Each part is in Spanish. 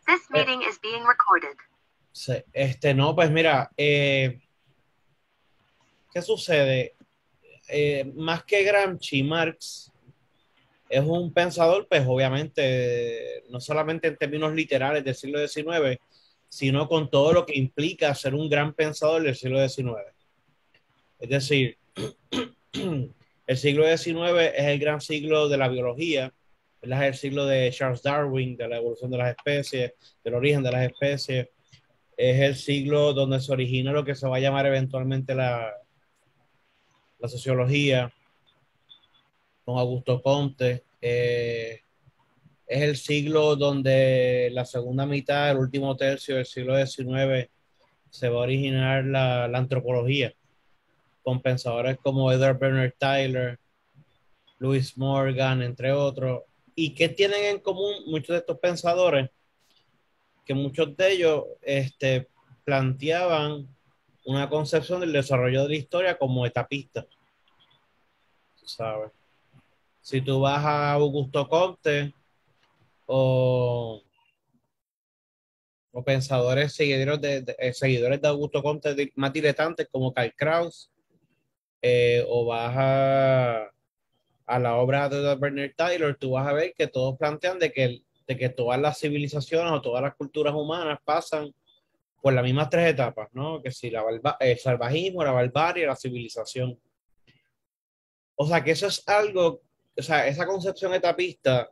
This Eh, meeting is being recorded. no, pues mira, ¿qué sucede? Más que Gramsci, Marx es un pensador, pues obviamente, no solamente en términos literales del siglo XIX, sino con todo lo que implica ser un gran pensador del siglo XIX. Es decir, el siglo XIX es el gran siglo de la biología, ¿verdad? Es el siglo de Charles Darwin, de la evolución de las especies, del origen de las especies. Es el siglo donde se origina lo que se va a llamar eventualmente la sociología, con Augusto Comte. Es el siglo donde la segunda mitad, el último tercio del siglo XIX, se va a originar la antropología, con pensadores como Edward Bernard Tyler, Louis Morgan, entre otros. ¿Y qué tienen en común muchos de estos pensadores? Que muchos de ellos planteaban una concepción del desarrollo de la historia como etapista, ¿sabes? Si tú vas a Augusto Comte o, o pensadores seguidores de Augusto Comte más diletantes como Karl Kraus, o vas a la obra de Bernard Tyler, tú vas a ver que todos plantean de que todas las civilizaciones o todas las culturas humanas pasan por las mismas tres etapas, ¿no? Que si el salvajismo, la barbarie, la civilización. O sea, que eso es algo, o sea, esa concepción etapista,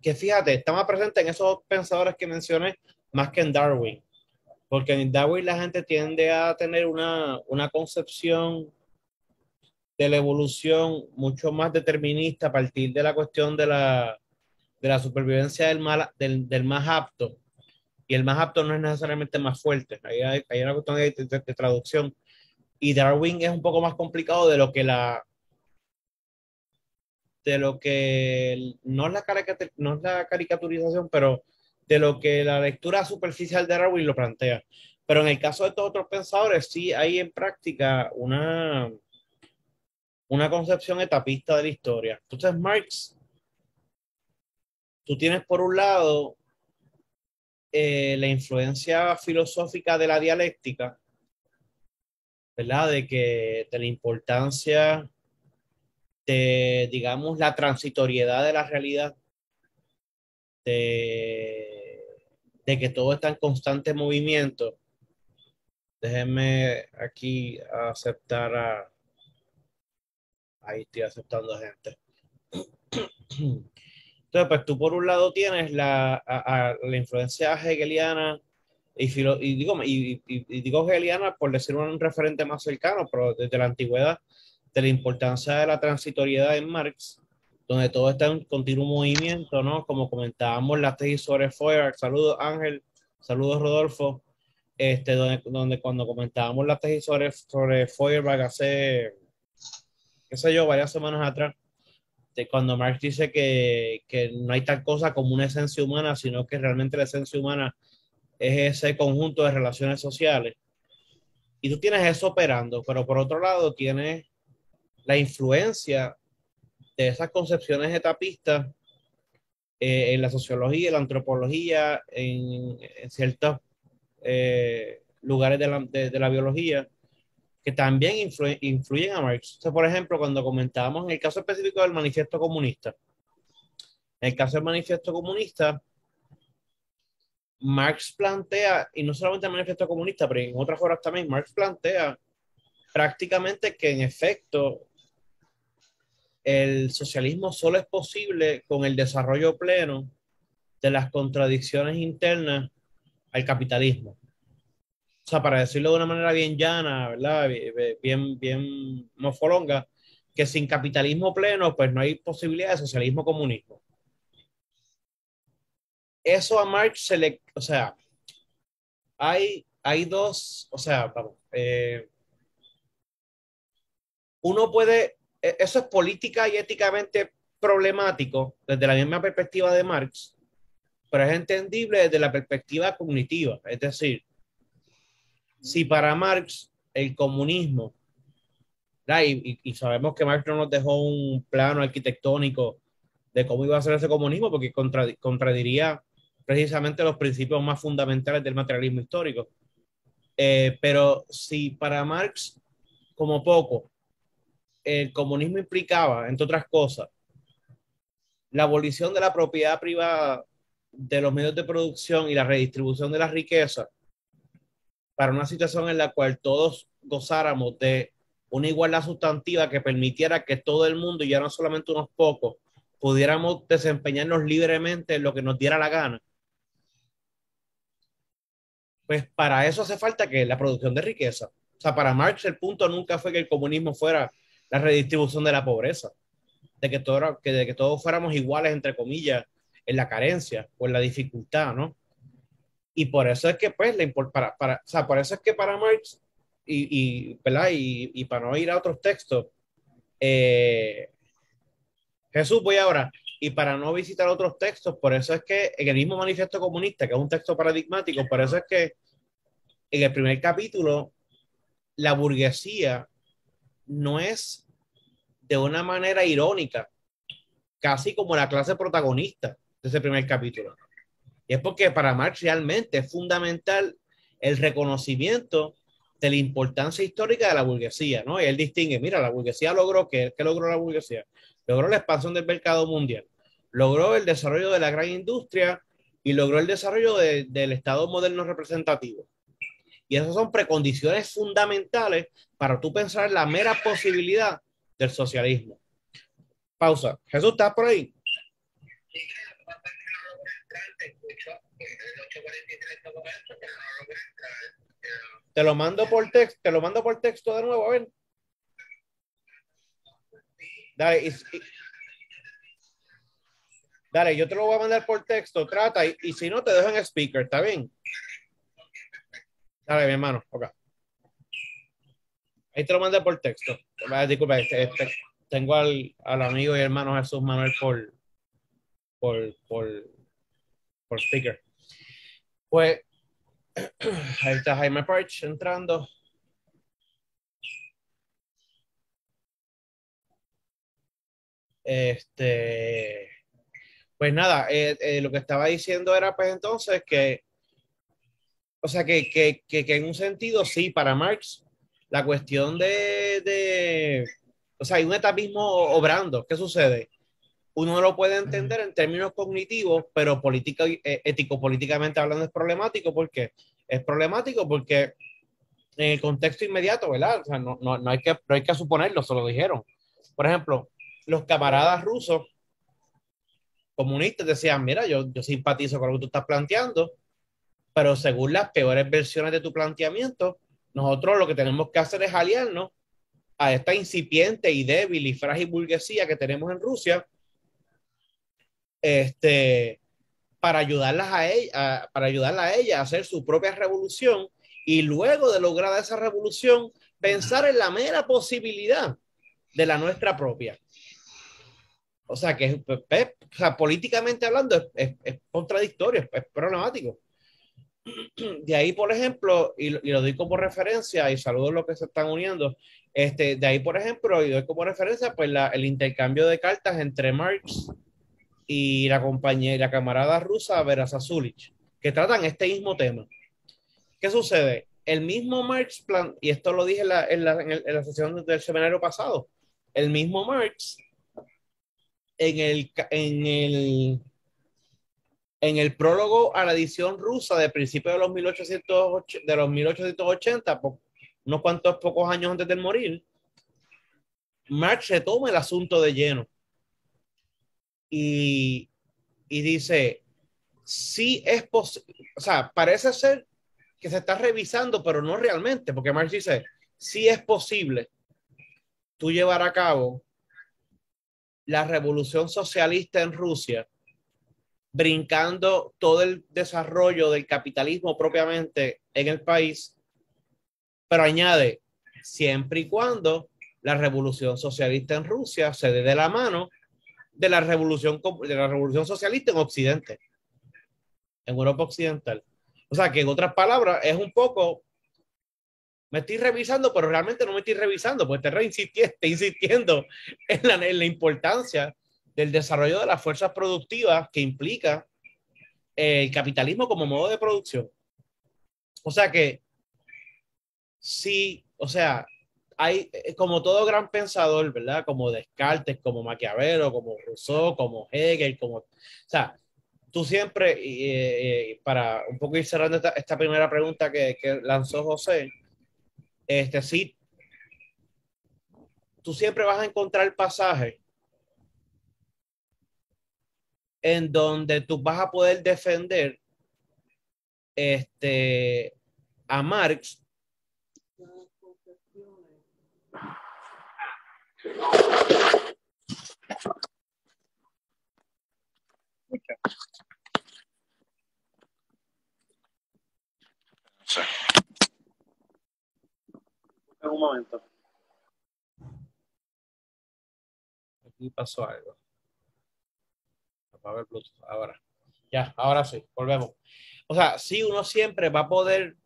que fíjate, está más presente en esos pensadores que mencioné más que en Darwin, porque en Darwin la gente tiende a tener una concepción de la evolución mucho más determinista a partir de la cuestión de la supervivencia del más apto, y el más apto no es necesariamente más fuerte, hay una cuestión de traducción, y Darwin es un poco más complicado de lo que no es la caricaturización, pero de lo que la lectura superficial de Darwin lo plantea. Pero en el caso de estos otros pensadores, sí hay en práctica una concepción etapista de la historia. Entonces, Marx, tú tienes por un lado la influencia filosófica de la dialéctica, ¿verdad? De la importancia de, digamos, la transitoriedad de la realidad, de, de que todo está en constante movimiento. Déjenme aquí aceptar ahí estoy aceptando gente. Entonces, pues tú por un lado tienes la influencia hegeliana y digo hegeliana por decir un referente más cercano, pero desde la antigüedad, de la importancia de la transitoriedad en Marx, donde todo está en continuo movimiento, ¿no? Como comentábamos la tesis sobre Feuerbach, saludos Ángel, saludos Rodolfo, donde cuando comentábamos la tesis sobre Feuerbach hace, qué sé yo, varias semanas atrás, de cuando Marx dice que no hay tal cosa como una esencia humana, sino que realmente la esencia humana es ese conjunto de relaciones sociales. Y tú tienes eso operando, pero por otro lado tienes la influencia de esas concepciones etapistas en la sociología, en la antropología, en ciertos lugares de la biología, que también influyen a Marx. O sea, por ejemplo, cuando comentábamos en el caso específico del manifiesto comunista, en el caso del manifiesto comunista, Marx plantea, y no solamente el manifiesto comunista, pero en otras horas también, Marx plantea prácticamente que en efecto el socialismo solo es posible con el desarrollo pleno de las contradicciones internas al capitalismo. O sea, para decirlo de una manera bien llana, ¿verdad? Bien, bien mofolonga, que sin capitalismo pleno, pues no hay posibilidad de socialismo comunismo. Eso a Marx o sea, hay dos, o sea, vamos, uno puede, eso es política y éticamente problemático desde la misma perspectiva de Marx, pero es entendible desde la perspectiva cognitiva. Es decir, si para Marx el comunismo, ¿verdad? Y sabemos que Marx no nos dejó un plano arquitectónico de cómo iba a ser ese comunismo, porque contradiría precisamente los principios más fundamentales del materialismo histórico. Pero si para Marx, como poco, el comunismo implicaba, entre otras cosas, la abolición de la propiedad privada de los medios de producción y la redistribución de la riqueza para una situación en la cual todos gozáramos de una igualdad sustantiva que permitiera que todo el mundo, y ya no solamente unos pocos, pudiéramos desempeñarnos libremente en lo que nos diera la gana, pues para eso hace falta que la producción de riqueza. O sea, para Marx el punto nunca fue que el comunismo fuera la redistribución de la pobreza, de que todos fuéramos iguales, entre comillas, en la carencia o en la dificultad, ¿no? Y por eso es que, pues, o sea, por eso es que para Marx, ¿verdad? Y para no ir a otros textos, eh, Jesús, voy ahora, y para no visitar otros textos, por eso es que en el mismo Manifiesto Comunista, que es un texto paradigmático, por eso es que en el primer capítulo, la burguesía no es de una manera irónica, casi como la clase protagonista de ese primer capítulo. Y es porque para Marx realmente es fundamental el reconocimiento de la importancia histórica de la burguesía, ¿no? Y él distingue, mira, la burguesía logró, ¿qué logró la burguesía? Logró la expansión del mercado mundial, logró el desarrollo de la gran industria y logró el desarrollo del Estado moderno representativo. Y esas son precondiciones fundamentales para tú pensar en la mera posibilidad del socialismo. Pausa. Jesús, ¿estás por ahí? Te lo mando por texto de nuevo, a ver. Dale, dale, yo te lo voy a mandar por texto, trata, y si no, te dejo en speaker, ¿está bien? Dale, mi hermano, ok. Ahí te lo mandé por texto. Disculpa, tengo al amigo y hermano Jesús Manuel por, por, por speaker. Pues, ahí está Jaime Perch entrando. Pues nada, lo que estaba diciendo era pues entonces que, o sea, que en un sentido sí, para Marx, la cuestión o sea, hay un etapismo obrando. ¿Qué sucede? Uno no lo puede entender en términos cognitivos, pero ético-políticamente hablando es problemático. ¿Por qué? Es problemático porque en el contexto inmediato, ¿verdad? O sea, no hay que suponerlo, se lo dijeron. Por ejemplo, los camaradas rusos comunistas decían, mira, yo simpatizo con lo que tú estás planteando, pero según las peores versiones de tu planteamiento, nosotros lo que tenemos que hacer es aliarnos a esta incipiente y débil y frágil burguesía que tenemos en Rusia, este, para ayudarla a ella a hacer su propia revolución y luego de lograr esa revolución, pensar en la mera posibilidad de la nuestra propia. O sea, o sea, políticamente hablando es contradictorio, es problemático. De ahí, por ejemplo, y lo doy como referencia, y saludo a los que se están uniendo, de ahí, por ejemplo, y doy como referencia, pues el intercambio de cartas entre Marx y la compañera y la camarada rusa Vera Sasulich, que tratan este mismo tema. ¿Qué sucede? El mismo Marx, y esto lo dije en la sesión del seminario pasado, el mismo Marx en el prólogo a la edición rusa de principios de los 1880, unos cuantos pocos años antes de morir, Marx retoma el asunto de lleno y, y dice, sí es posible, o sea, parece ser que se está revisando, pero no realmente, porque Marx dice, sí es posible tú llevar a cabo la revolución socialista en Rusia, brincando todo el desarrollo del capitalismo propiamente en el país, pero añade, siempre y cuando la revolución socialista en Rusia se dé de la mano de la revolución socialista en Occidente, en Europa Occidental. O sea que en otras palabras es un poco, me estoy revisando, pero realmente no me estoy revisando, pues te insistiendo en la importancia del desarrollo de las fuerzas productivas que implica el capitalismo como modo de producción. O sea que sí, o sea, hay como todo gran pensador, ¿verdad? Como Descartes, como Maquiavelo, como Rousseau, como Hegel, como, o sea, tú siempre, para un poco ir cerrando esta primera pregunta que lanzó José, sí, tú siempre vas a encontrar pasajes en donde tú vas a poder defender a Marx. En un momento. Aquí pasó algo. Apaga el Bluetooth. Ahora. Ya, ahora sí, volvemos. O sea, sí, uno siempre va a poder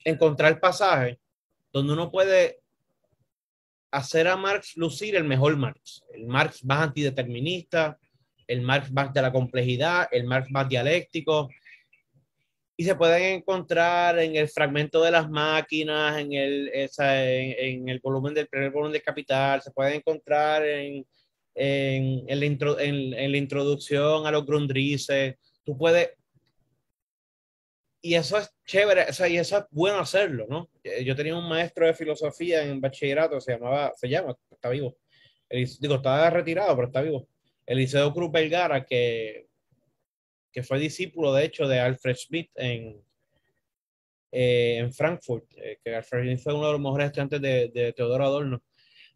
encontrar pasajes donde uno puede hacer a Marx lucir el mejor Marx. El Marx más antideterminista, el Marx más de la complejidad, el Marx más dialéctico. Y se pueden encontrar en el fragmento de las máquinas, en el volumen del primer volumen del Capital, se pueden encontrar en la introducción a los Grundrisse. Tú puedes, y eso es chévere, o sea, y eso es bueno hacerlo, ¿no? Yo tenía un maestro de filosofía en bachillerato, se llama, está vivo. Digo, está retirado, pero está vivo. Eliseo Cruz Vergara, que fue discípulo, de hecho, de Alfred Smith en Frankfurt, que Alfred Smith fue uno de los mejores estudiantes de Teodoro Adorno.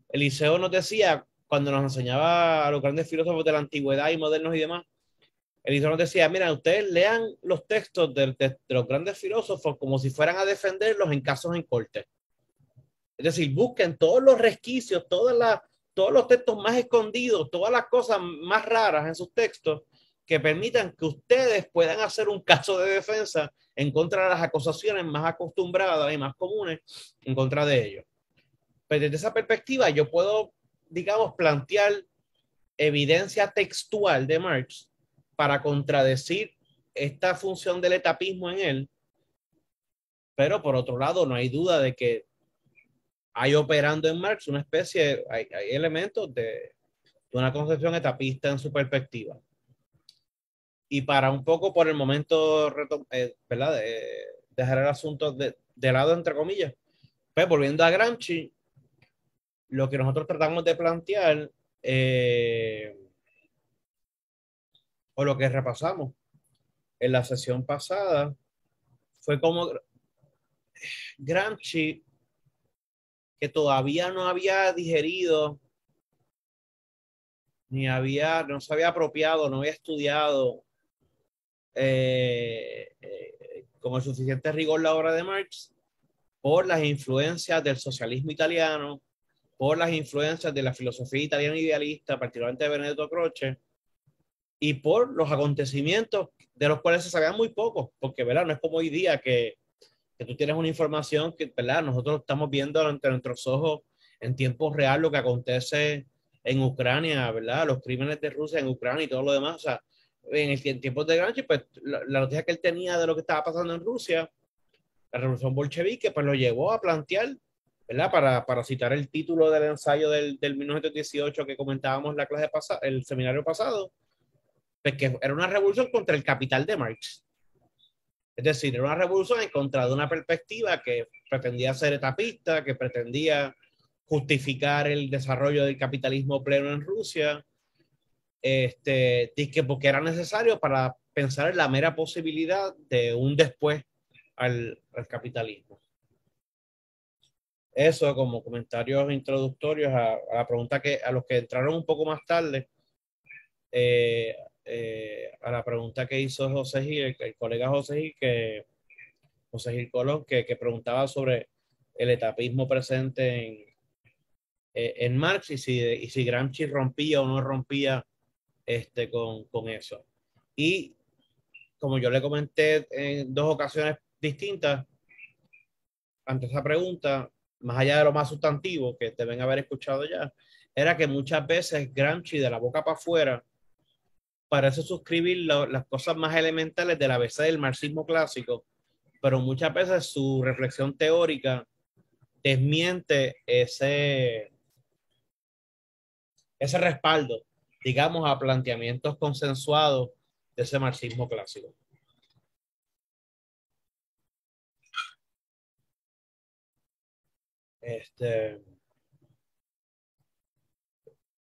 Eliseo nos decía, cuando nos enseñaba a los grandes filósofos de la antigüedad y modernos y demás, Eliseo nos decía, mira, ustedes lean los textos de los grandes filósofos como si fueran a defenderlos en casos en corte. Es decir, busquen todos los resquicios, todos los textos más escondidos, todas las cosas más raras en sus textos que permitan que ustedes puedan hacer un caso de defensa en contra de las acusaciones más acostumbradas y más comunes en contra de ellos. Pues desde esa perspectiva yo puedo, digamos, plantear evidencia textual de Marx para contradecir esta función del etapismo en él, pero por otro lado no hay duda de que hay operando en Marx una especie, hay elementos de una concepción etapista en su perspectiva. Y para un poco por el momento, ¿verdad? Dejar el asunto de lado, entre comillas, pues volviendo a Gramsci, lo que nosotros tratamos de plantear, o lo que repasamos en la sesión pasada, fue como Gramsci, que todavía no había digerido, no se había apropiado, no había estudiado con el suficiente rigor la obra de Marx, por las influencias del socialismo italiano, por las influencias de la filosofía italiana idealista, particularmente de Benedetto Croce, y por los acontecimientos de los cuales se sabía muy poco, porque ¿verdad? No es como hoy día que tú tienes una información que ¿verdad? Nosotros estamos viendo ante nuestros ojos en tiempo real lo que acontece en Ucrania, ¿verdad? Los crímenes de Rusia en Ucrania y todo lo demás. O sea, en tiempos de Gramsci, pues la noticia que él tenía de lo que estaba pasando en Rusia, la revolución bolchevique, pues lo llevó a plantear, ¿verdad? Para citar el título del ensayo del 1918 que comentábamos en la clase pasada, el seminario pasado, pues que era una revolución contra el capital de Marx. Es decir, era una revolución en contra de una perspectiva que pretendía ser etapista, que pretendía justificar el desarrollo del capitalismo pleno en Rusia, porque era necesario para pensar en la mera posibilidad de un después al capitalismo. Eso como comentarios introductorios a la pregunta a los que entraron un poco más tarde, eh, a la pregunta que hizo José Gil, el colega José Gil, José Gil Colón, que preguntaba sobre el etapismo presente en Marx y si Gramsci rompía o no rompía con eso. Y como yo le comenté en dos ocasiones distintas, ante esa pregunta, más allá de lo más sustantivo que deben haber escuchado ya, era que muchas veces Gramsci, de la boca para afuera, parece suscribir las cosas más elementales de la base del marxismo clásico, pero muchas veces su reflexión teórica desmiente ese respaldo, digamos, a planteamientos consensuados de ese marxismo clásico.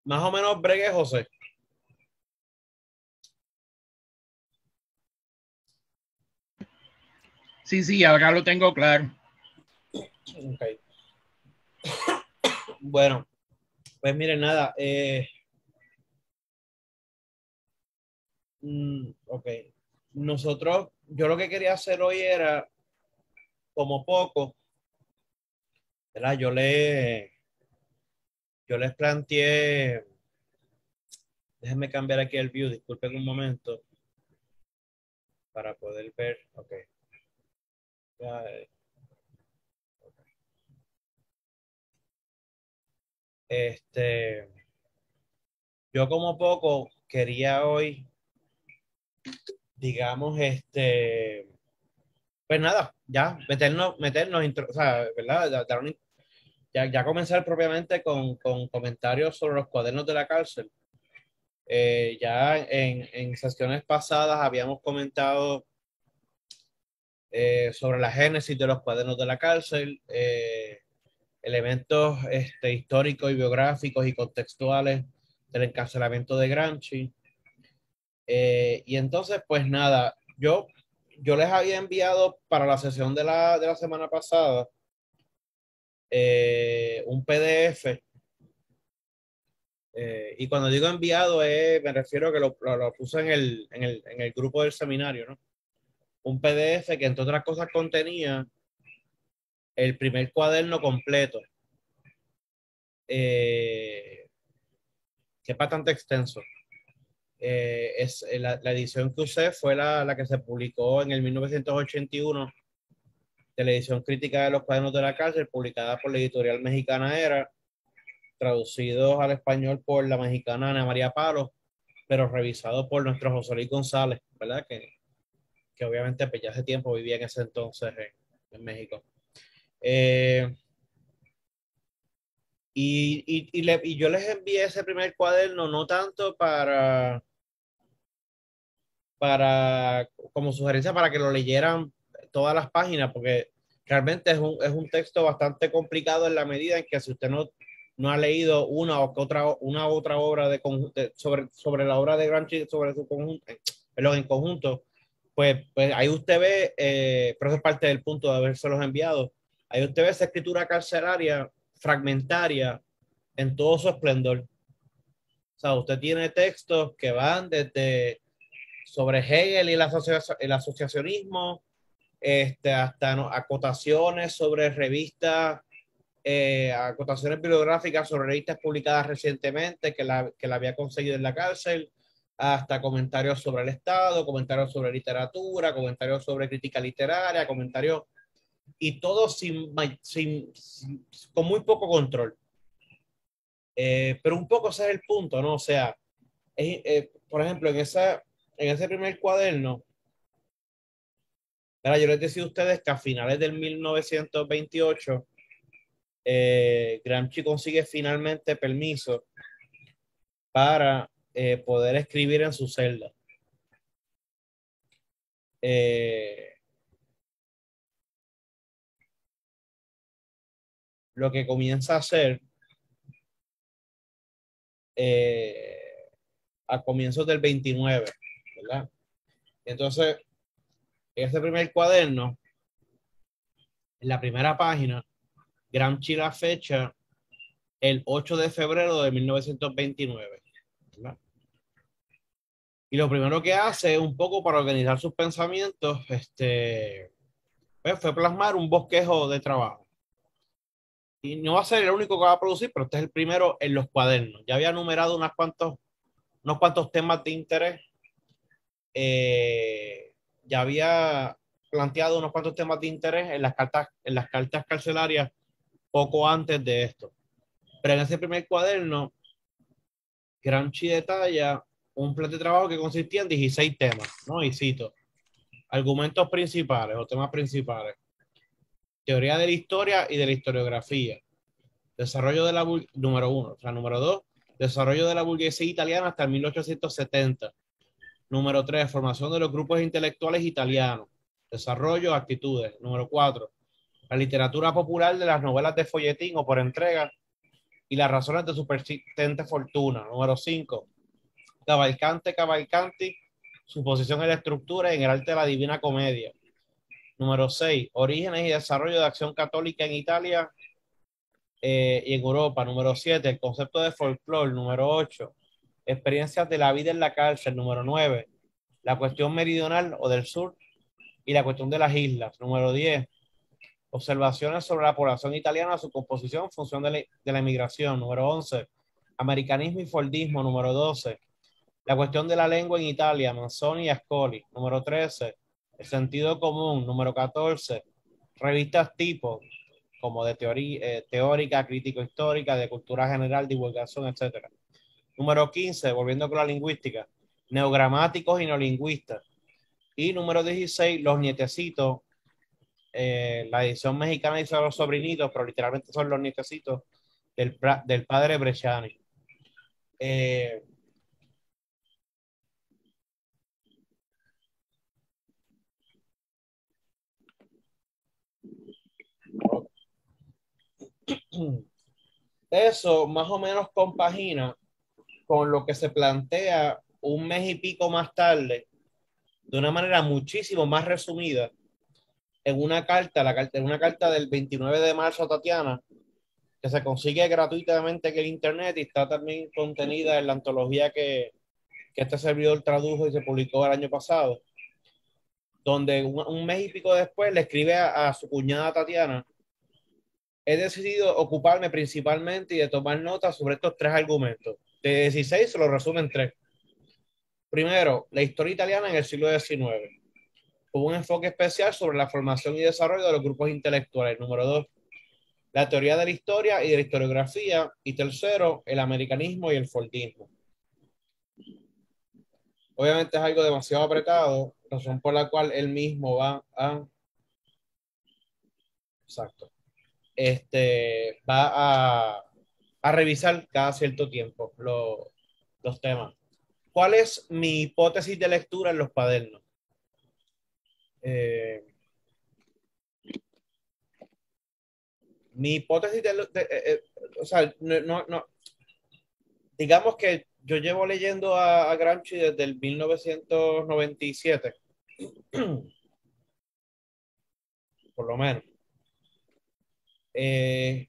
Más o menos bregué, José. Sí, sí, ahora lo tengo claro. Okay. Bueno, pues miren, nada. Ok. Nosotros, yo lo que quería hacer hoy era, como poco, ¿verdad? Yo les planteé, déjenme cambiar aquí el view, disculpen un momento, para poder ver. Ok. Ya, yo como poco quería hoy, digamos, pues nada, ya, meternos, o sea, ¿verdad? Ya comenzar propiamente con comentarios sobre los cuadernos de la cárcel. Ya en sesiones pasadas habíamos comentado sobre la génesis de los cuadernos de la cárcel, elementos históricos y biográficos y contextuales del encarcelamiento de Gramsci. Y entonces, pues nada, yo les había enviado para la sesión de la semana pasada un PDF. Y cuando digo enviado, me refiero a que lo puse en el grupo del seminario, ¿no? Un PDF que, entre otras cosas, contenía el primer cuaderno completo, que es bastante extenso. La edición que usé fue la que se publicó en el 1981, de la edición crítica de los cuadernos de la cárcel, publicada por la editorial mexicana Era, traducidos al español por la mexicana Ana María Palos, pero revisado por nuestro José Luis González, ¿verdad? Que obviamente pues, ya hace tiempo vivía en ese entonces en México. Y yo les envié ese primer cuaderno no tanto para como sugerencia para que lo leyeran todas las páginas, porque realmente es un texto bastante complicado en la medida en que si usted no ha leído una u otra obra sobre la obra de Gramsci, sobre su conjunto, perdón, en conjunto, pues ahí usted ve, pero eso es parte del punto de habérselos enviado, ahí usted ve esa escritura carcelaria fragmentaria en todo su esplendor. O sea, usted tiene textos que van desde sobre Hegel y el asociacionismo, hasta ¿no? acotaciones sobre revistas, acotaciones bibliográficas sobre revistas publicadas recientemente que la había conseguido en la cárcel, hasta comentarios sobre el Estado, comentarios sobre literatura, comentarios sobre crítica literaria, comentarios, y todo con muy poco control. Pero un poco ese es el punto, ¿no? O sea, por ejemplo, en ese primer cuaderno, yo les decía a ustedes que a finales del 1928, Gramsci consigue finalmente permiso para poder escribir en su celda. Lo que comienza a hacer a comienzos del 29, ¿verdad? Entonces, ese primer cuaderno, en la primera página, Gramsci la fecha el 8 de febrero de 1929, ¿verdad? Y lo primero que hace, un poco para organizar sus pensamientos, pues fue plasmar un bosquejo de trabajo. Y no va a ser el único que va a producir, pero este es el primero en los cuadernos. Ya había numerado unos cuantos temas de interés. Ya había planteado unos cuantos temas de interés en las cartas carcelarias poco antes de esto. Pero en ese primer cuaderno Gramsci detalla un plan de trabajo que consistía en 16 temas, ¿no? Y cito, argumentos principales o temas principales, teoría de la historia y de la historiografía, desarrollo de la, número uno, o sea, número dos, desarrollo de la burguesía italiana hasta el 1870, número tres, formación de los grupos intelectuales italianos, desarrollo, actitudes, número cuatro, la literatura popular de las novelas de folletín o por entrega y las razones de su persistente fortuna, número cinco, Cavalcanti, su posición en la estructura y en el arte de la Divina Comedia. Número 6, orígenes y desarrollo de acción católica en Italia y en Europa. Número 7, el concepto de folclore. Número 8, experiencias de la vida en la cárcel. Número 9, la cuestión meridional o del sur y la cuestión de las islas. Número 10, observaciones sobre la población italiana, su composición, función de la inmigración. Número 11, americanismo y fordismo. Número 12, la cuestión de la lengua en Italia, Manzoni y Ascoli. Número 13, el sentido común. Número 14, revistas tipo, como de teoría, teórica, crítico-histórica, de cultura general, divulgación, etc. Número 15, volviendo con la lingüística, neogramáticos y neolingüistas. Y número 16, los nietecitos, la edición mexicana dice los sobrinitos, pero literalmente son los nietecitos del padre Bresciani. Eh, Eso más o menos compagina con lo que se plantea un mes y pico más tarde, de una manera muchísimo más resumida, en una carta del 29 de marzo a Tatiana, que se consigue gratuitamente en el internet y está también contenida en la antología que este servidor tradujo y se publicó el año pasado, donde un mes y pico después le escribe a su cuñada Tatiana: he decidido ocuparme principalmente y de tomar notas sobre estos tres argumentos. De 16 se lo resumen tres. Primero, la historia italiana en el siglo XIX. Hubo un enfoque especial sobre la formación y desarrollo de los grupos intelectuales. Número dos, la teoría de la historia y de la historiografía. Y tercero, el americanismo y el fordismo. Obviamente es algo demasiado apretado, razón por la cual él mismo va a... Exacto. Va a revisar cada cierto tiempo los temas. ¿Cuál es mi hipótesis de lectura en los cuadernos? Eh, Mi hipótesis o sea, digamos que yo llevo leyendo a Gramsci desde el 1997, por lo menos. Eh,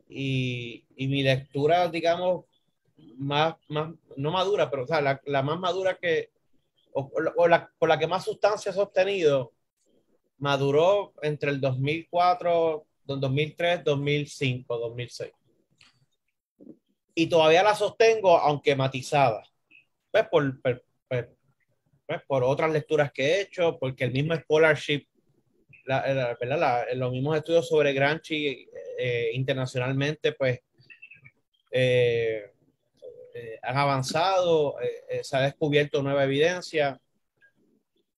y mi lectura, digamos, no madura, pero o sea, la más madura por la que más sustancia he sostenido, maduró entre el 2004, 2003, 2005, 2006. Y todavía la sostengo, aunque matizada. Pues por otras lecturas que he hecho, porque el mismo scholarship, los mismos estudios sobre Gramsci internacionalmente, pues eh, han avanzado, se ha descubierto nueva evidencia,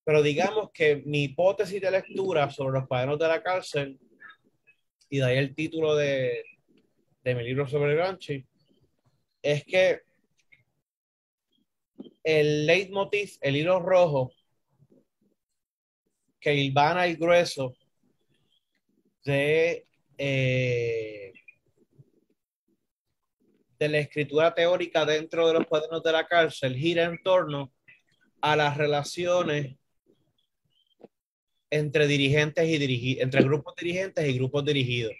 pero digamos que mi hipótesis de lectura sobre los cuadernos de la cárcel, y de ahí el título de mi libro sobre Gramsci, es que el leitmotiv, el hilo rojo que hilvana el grueso de, eh, de la escritura teórica dentro de los cuadernos de la cárcel gira en torno a las relaciones entre dirigentes entre grupos dirigentes y grupos dirigidos,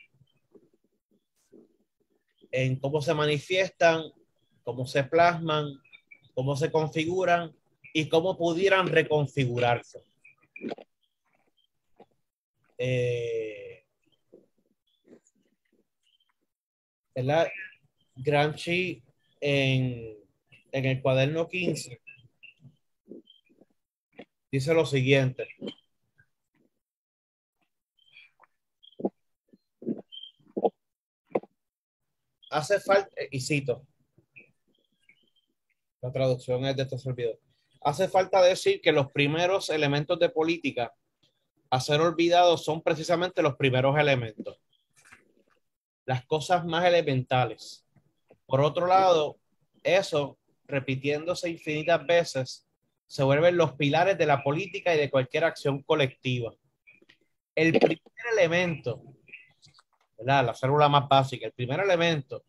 en cómo se manifiestan, cómo se plasman, cómo se configuran y cómo pudieran reconfigurarse. Eh, Gramsci en el cuaderno 15 dice lo siguiente: hace falta, y cito, La traducción es de este servidor. Hace falta decir que los primeros elementos de política a ser olvidados son precisamente los primeros elementos, las cosas más elementales. Por otro lado, eso, repitiéndose infinitas veces, se vuelven los pilares de la política y de cualquier acción colectiva. El primer elemento, ¿verdad? La célula más básica, el primer elemento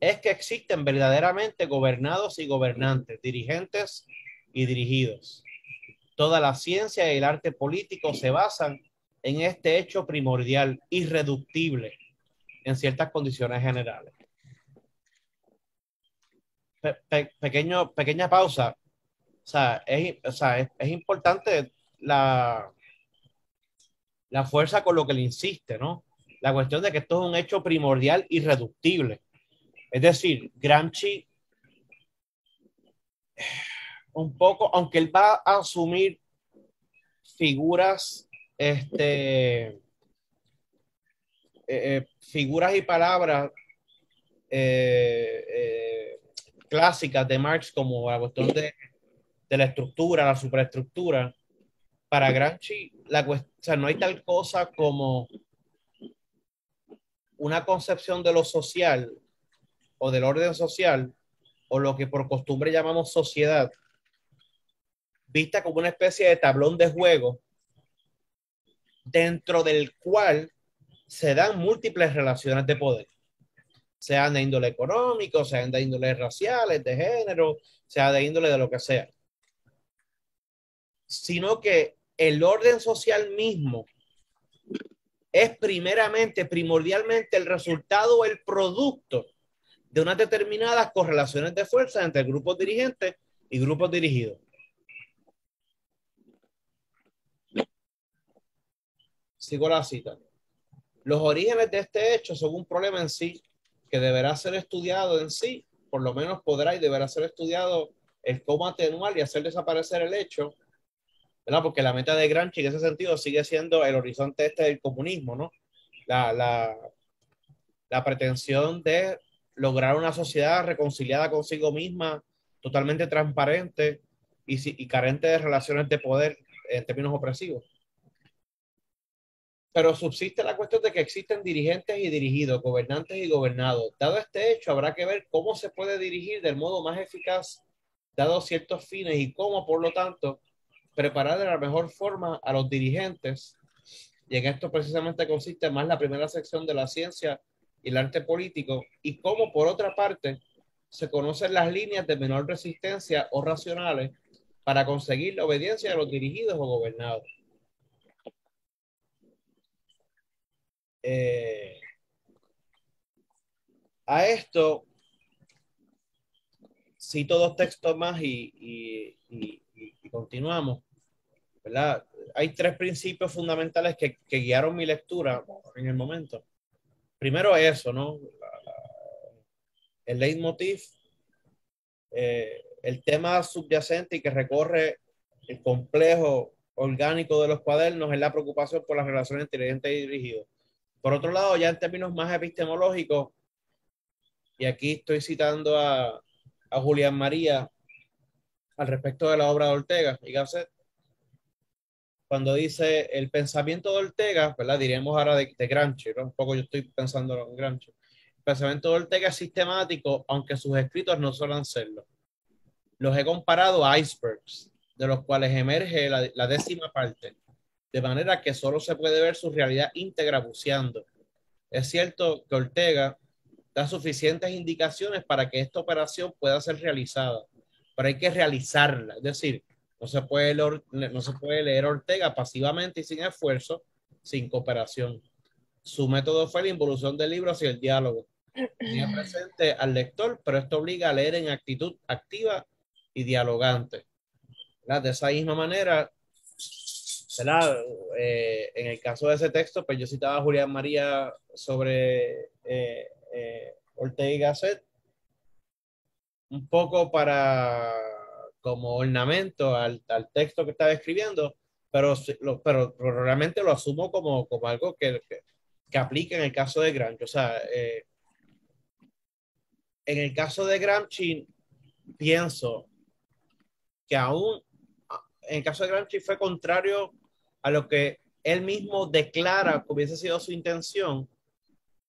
es que existen verdaderamente gobernados y gobernantes, dirigentes y dirigidos. Toda la ciencia y el arte político se basan en este hecho primordial, irreductible en ciertas condiciones generales. Pequeña pausa. Es importante la fuerza con lo que le insiste, ¿no? La cuestión de que esto es un hecho primordial irreductible. Es decir, Gramsci, un poco, aunque él va a asumir figuras, figuras y palabras clásicas de Marx, como la cuestión de la estructura, la superestructura. Para Gramsci, o sea, no hay tal cosa como una concepción de lo social o del orden social o lo que por costumbre llamamos sociedad, vista como una especie de tablón de juego dentro del cual se dan múltiples relaciones de poder, sean de índole económico, sean de índole raciales, de género, sea de índole de lo que sea, sino que el orden social mismo es primordialmente el resultado o el producto de unas determinadas correlaciones de fuerza entre grupos dirigentes y grupos dirigidos. Sigo la cita. Los orígenes de este hecho son un problema en sí que deberá ser estudiado en sí, por lo menos podrá y deberá ser estudiado el cómo atenuar y hacer desaparecer el hecho, ¿verdad? Porque la meta de Gramsci en ese sentido sigue siendo el horizonte este del comunismo, ¿no? La pretensión de lograr una sociedad reconciliada consigo misma, totalmente transparente y carente de relaciones de poder en términos opresivos. Pero subsiste la cuestión de que existen dirigentes y dirigidos, gobernantes y gobernados. Dado este hecho, habrá que ver cómo se puede dirigir del modo más eficaz, dado ciertos fines, y cómo, por lo tanto, preparar de la mejor forma a los dirigentes. Y en esto precisamente consiste más la primera sección de la ciencia y el arte político, y cómo, por otra parte, se conocen las líneas de menor resistencia o racionales para conseguir la obediencia de los dirigidos o gobernados. A esto cito dos textos más y continuamos, ¿verdad? Hay tres principios fundamentales que guiaron mi lectura en el momento. Primero eso, ¿no? El leitmotiv, el tema subyacente y que recorre el complejo orgánico de los cuadernos es la preocupación por las relaciones entre dirigente y dirigido. Por otro lado, ya en términos más epistemológicos, y aquí estoy citando a Julián María al respecto de la obra de Ortega y Gasset, cuando dice el pensamiento de Ortega, ¿verdad? Diríamos ahora de Gramsci, ¿no? Un poco yo estoy pensando en Gramsci. El pensamiento de Ortega es sistemático, aunque sus escritos no suelen serlo. Los he comparado a icebergs, de los cuales emerge la décima parte, de manera que solo se puede ver su realidad íntegra buceando. Es cierto que Ortega da suficientes indicaciones para que esta operación pueda ser realizada, pero hay que realizarla. Es decir, no se puede leer Ortega pasivamente y sin esfuerzo, sin cooperación. Su método fue la involución del libro hacia el diálogo. Tenía presente al lector, pero esto obliga a leer en actitud activa y dialogante. ¿Verdad? De esa misma manera, ¿verdad? En el caso de ese texto, pues yo citaba a Julián María sobre Ortega y Gasset, un poco para como ornamento al texto que estaba escribiendo, pero realmente lo asumo como algo que aplica en el caso de Gramsci. O sea, en el caso de Gramsci, pienso que aún en el caso de Gramsci fue contrario a lo que él mismo declara que hubiese sido su intención,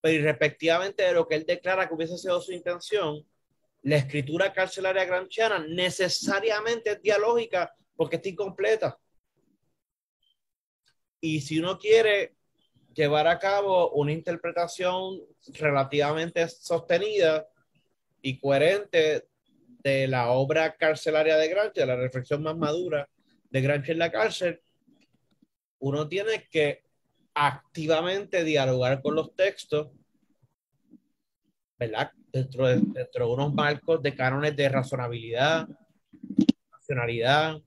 pero irrespectivamente de lo que él declara que hubiese sido su intención, la escritura carcelaria gramsciana necesariamente es dialógica porque está incompleta. Y si uno quiere llevar a cabo una interpretación relativamente sostenida y coherente de la obra carcelaria de Gramsci, de la reflexión más madura de Gramsci en la cárcel, uno tiene que activamente dialogar con los textos, ¿verdad? Dentro de unos marcos de cánones de razonabilidad, racionalidad,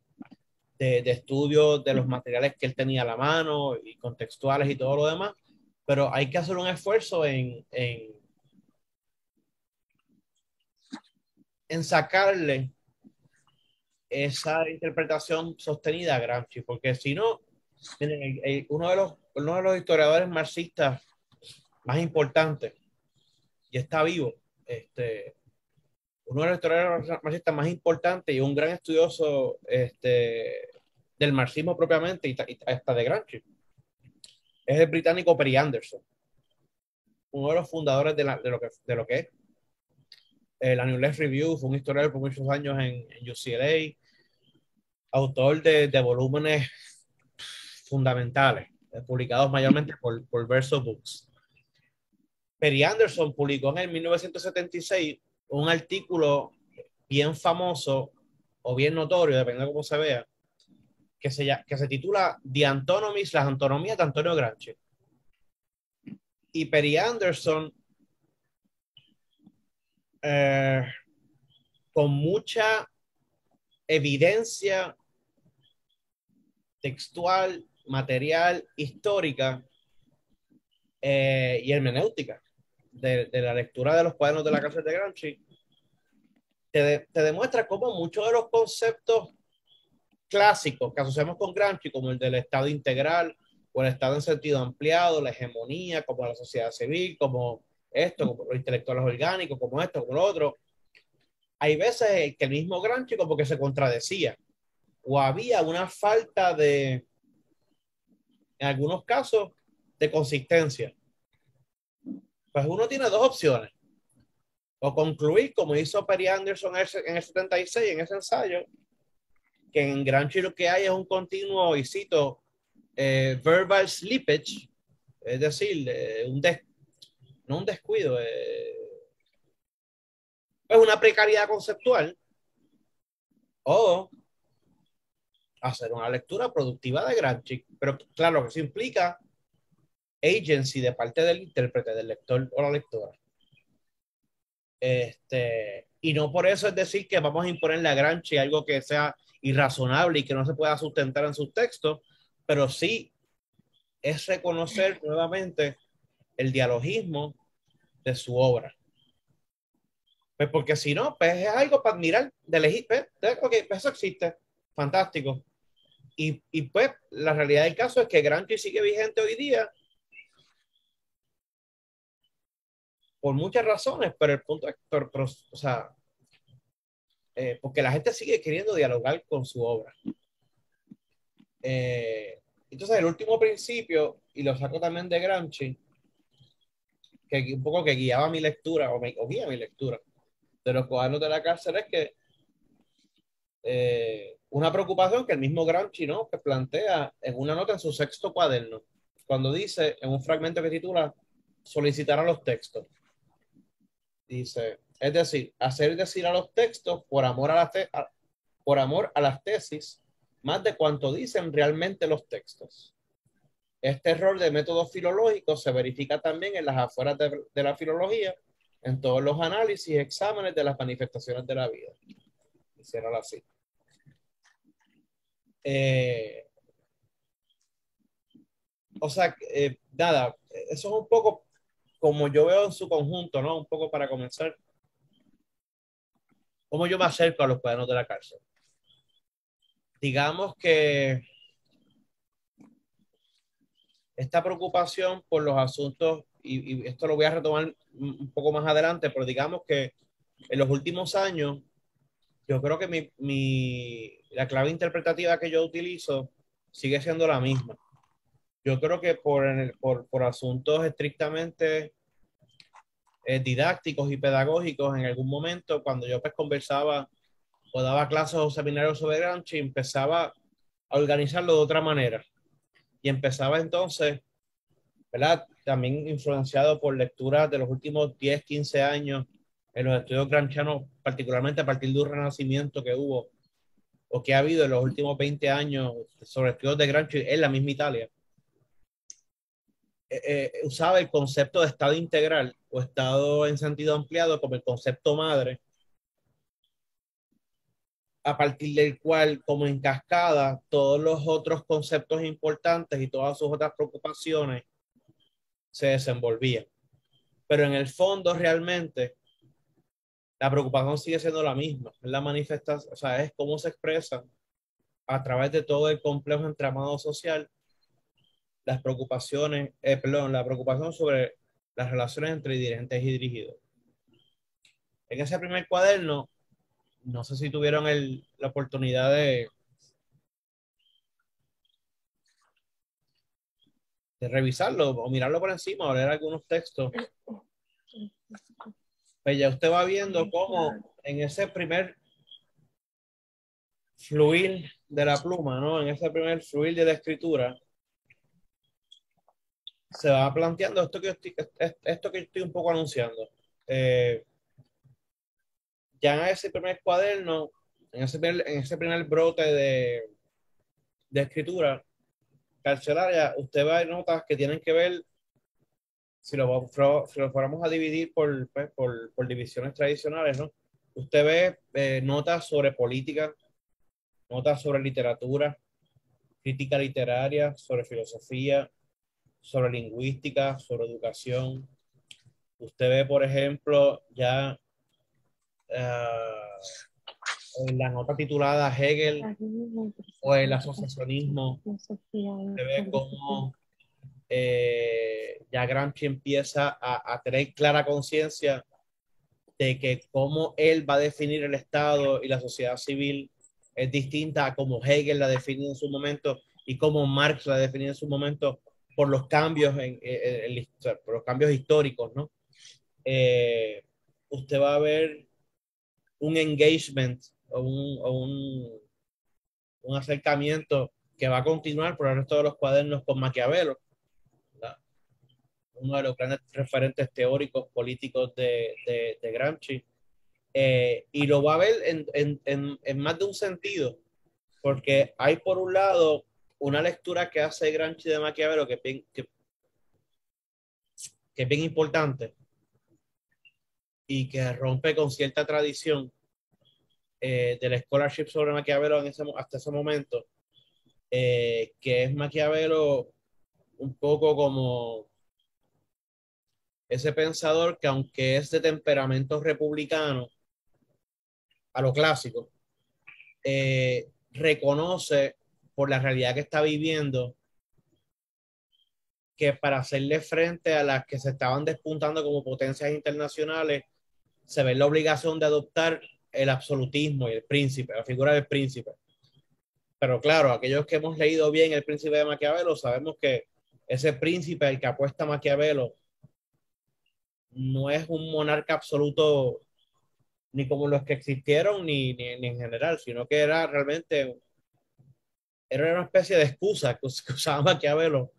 de estudio de los materiales que él tenía a la mano y contextuales y todo lo demás, pero hay que hacer un esfuerzo en sacarle esa interpretación sostenida a Gramsci, porque si no, miren, uno de los historiadores marxistas más importantes, y está vivo, uno de los historiadores marxistas más importantes y un gran estudioso del marxismo propiamente y hasta de Gramsci, es el británico Perry Anderson, uno de los fundadores de lo que es la New Left Review, fue un historiador por muchos años en UCLA, autor de volúmenes fundamentales, publicados mayormente por Verso Books. Perry Anderson publicó en el 1976 un artículo bien famoso o bien notorio, dependiendo de cómo se vea, que se titula The Antinomies, las antonomías de Antonio Gramsci. Y Perry Anderson, con mucha evidencia textual, material, histórica y hermenéutica de la lectura de los cuadernos de la cárcel de Gramsci, te demuestra cómo muchos de los conceptos clásicos que asociamos con Gramsci, como el del Estado integral o el Estado en sentido ampliado, la hegemonía, como la sociedad civil, como esto, como los intelectuales orgánicos, como esto, como lo otro, hay veces que el mismo Gramsci como que se contradecía o había una falta de, en algunos casos, de consistencia. Pues uno tiene dos opciones: o concluir, como hizo Perry Anderson en el 76, en ese ensayo, que en Gramsci lo que hay es un continuo, y cito, verbal slippage, es decir, no un descuido, es una precariedad conceptual, o hacer una lectura productiva de Gramsci. Pero claro que eso implica agency de parte del intérprete, del lector o la lectora. Y no por eso es decir que vamos a imponerle a Gramsci algo que sea irrazonable y que no se pueda sustentar en sus textos, pero sí es reconocer nuevamente el dialogismo de su obra. Pues porque si no, pues es algo para admirar, de elegir, pues, ok, pues eso existe, fantástico. Y pues la realidad del caso es que Gramsci sigue vigente hoy día por muchas razones, pero el punto es, o sea, porque la gente sigue queriendo dialogar con su obra. Entonces, el último principio, y lo saco también de Gramsci, que un poco que guiaba mi lectura, o guía mi lectura de los cuadernos de la cárcel, es que una preocupación que el mismo Gramsci, ¿no?, que plantea en una nota en su sexto cuaderno, cuando dice, en un fragmento que titula solicitar a los textos, dice, es decir, hacer decir a los textos por amor por amor a las tesis, más de cuanto dicen realmente los textos. Este error de método filológico se verifica también en las afueras de la filología, en todos los análisis y exámenes de las manifestaciones de la vida. Hicieron así. O sea, nada, eso es un poco como yo veo en su conjunto, ¿no? Un poco para comenzar, cómo yo me acerco a los cuadernos de la cárcel. Digamos que esta preocupación por los asuntos, y esto lo voy a retomar un poco más adelante, pero digamos que en los últimos años yo creo que la clave interpretativa que yo utilizo sigue siendo la misma. Yo creo que por asuntos estrictamente didácticos y pedagógicos, en algún momento, cuando yo pues conversaba o daba clases o seminarios sobre Gramsci, empezaba a organizarlo de otra manera. Y empezaba entonces, ¿verdad? También influenciado por lecturas de los últimos 10, 15 años en los estudios gramscianos, particularmente a partir de un renacimiento que hubo o que ha habido en los últimos 20 años sobre estudios de Gramsci en la misma Italia. Usaba el concepto de estado integral o estado en sentido ampliado como el concepto madre, a partir del cual, como en cascada, todos los otros conceptos importantes y todas sus otras preocupaciones se desenvolvían. Pero en el fondo, realmente, la preocupación sigue siendo la misma. Es la manifestación, o sea, es cómo se expresa a través de todo el complejo entramado social las preocupaciones, perdón, la preocupación sobre las relaciones entre dirigentes y dirigidos. En ese primer cuaderno, no sé si tuvieron la oportunidad de revisarlo o mirarlo por encima o leer algunos textos. Pues ya usted va viendo cómo en ese primer fluir de la pluma, ¿no? En ese primer fluir de la escritura, se va planteando esto que estoy un poco anunciando. Eh, ya en ese primer cuaderno, en ese primer brote de escritura carcelaria, usted va a ver notas que tienen que ver, si lo fuéramos a dividir pues, por divisiones tradicionales, ¿no? Usted ve notas sobre política, notas sobre literatura, crítica literaria, sobre filosofía, sobre lingüística, sobre educación. Usted ve, por ejemplo, ya en la nota titulada Hegel o el asociacionismo, usted ve cómo ya Gramsci empieza a tener clara conciencia de que cómo él va a definir el Estado y la sociedad civil es distinta a cómo Hegel la definió en su momento y cómo Marx la definió en su momento por los cambios, por los cambios históricos, ¿no? Usted va a ver un engagement un acercamiento que va a continuar por el resto de los cuadernos con Maquiavelo, ¿verdad? Uno de los grandes referentes teóricos políticos de Gramsci, y lo va a ver en más de un sentido, porque hay por un lado una lectura que hace Gramsci de Maquiavelo que es bien importante y que rompe con cierta tradición del scholarship sobre Maquiavelo hasta ese momento, que es Maquiavelo un poco como ese pensador que aunque es de temperamento republicano, a lo clásico, reconoce por la realidad que está viviendo que para hacerle frente a las que se estaban despuntando como potencias internacionales, se ve la obligación de adoptar el absolutismo y el príncipe, la figura del príncipe. Pero claro, aquellos que hemos leído bien El Príncipe de Maquiavelo, sabemos que ese príncipe al que apuesta Maquiavelo no es un monarca absoluto ni como los que existieron ni en general, sino que era una especie de excusa que usaba Maquiavelo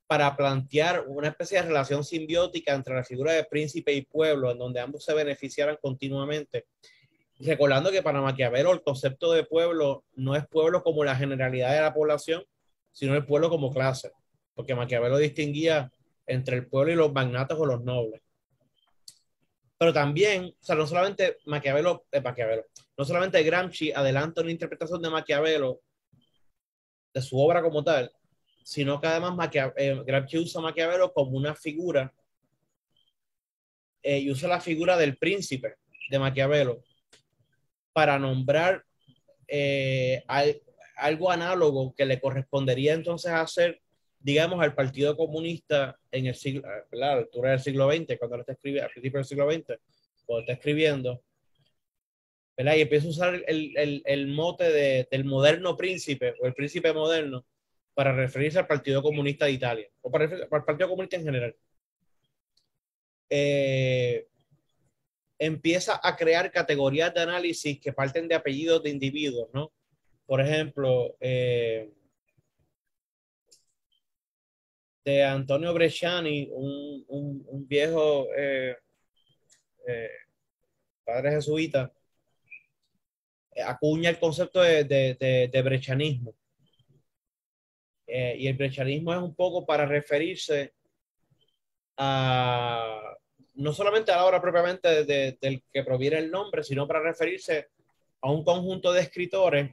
para plantear una especie de relación simbiótica entre la figura de príncipe y pueblo, en donde ambos se beneficiaran continuamente. Recordando que para Maquiavelo el concepto de pueblo no es pueblo como la generalidad de la población, sino el pueblo como clase, porque Maquiavelo distinguía entre el pueblo y los magnates o los nobles. Pero también, o sea, no solamente Maquiavelo, no solamente Gramsci adelanta una interpretación de Maquiavelo, de su obra como tal, sino que además Gramsci usa Maquiavelo como una figura, y usa la figura del príncipe de Maquiavelo para nombrar eh, algo análogo que le correspondería entonces hacer, digamos, al Partido Comunista en el siglo, a la altura del siglo XX, cuando lo está escribiendo, al principio del siglo XX, cuando está escribiendo, ¿verdad? Y empieza a usar el mote del moderno príncipe o el príncipe moderno para referirse al Partido Comunista de Italia o para el Partido Comunista en general. Empieza a crear categorías de análisis que parten de apellidos de individuos, ¿no? Por ejemplo, de Antonio Bresciani, un viejo eh, padre jesuita, acuña el concepto de brechanismo. Y el brechanismo es un poco para referirse a no solamente a la obra propiamente del que proviene el nombre, sino para referirse a un conjunto de escritores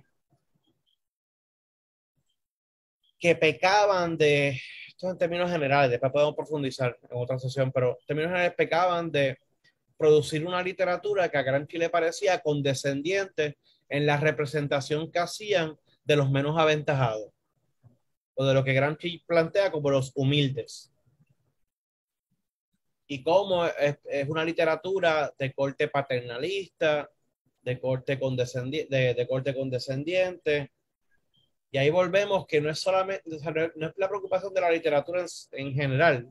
que pecaban de, esto en términos generales, después podemos profundizar en otra sesión, pero en términos generales pecaban de producir una literatura que a Gramsci le parecía condescendiente en la representación que hacían de los menos aventajados, o de lo que Gramsci plantea como los humildes. Y cómo es una literatura de corte paternalista, de corte condescendiente. Y ahí volvemos que no es solamente, o sea, no es la preocupación de la literatura en general.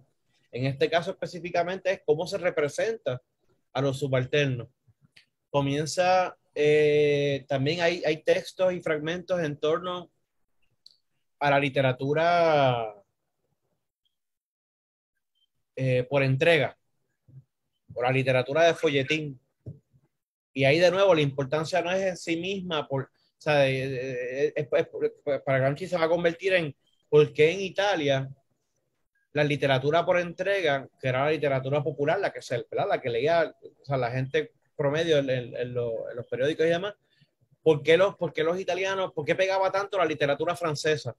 En este caso específicamente es cómo se representa a los subalternos. Comienza, también hay textos y fragmentos en torno a la literatura por entrega, o la literatura de folletín. Y ahí de nuevo la importancia no es en sí misma, o sea, para Gramsci se va a convertir en por qué en Italia la literatura por entrega, que era la literatura popular, la que, ¿verdad? La que leía, o sea, la gente promedio en los periódicos y demás, por qué los italianos, por qué pegaba tanto la literatura francesa?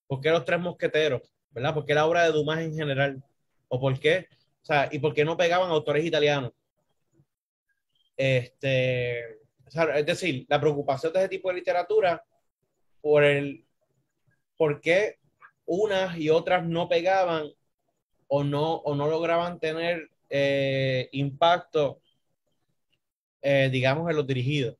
¿Por qué los Tres Mosqueteros? ¿Verdad? ¿Por qué la obra de Dumas en general? ¿O por qué? O sea, ¿y por qué no pegaban autores italianos? O sea, es decir, la preocupación de ese tipo de literatura por por qué unas y otras no pegaban o no lograban tener impacto, digamos, en los dirigidos.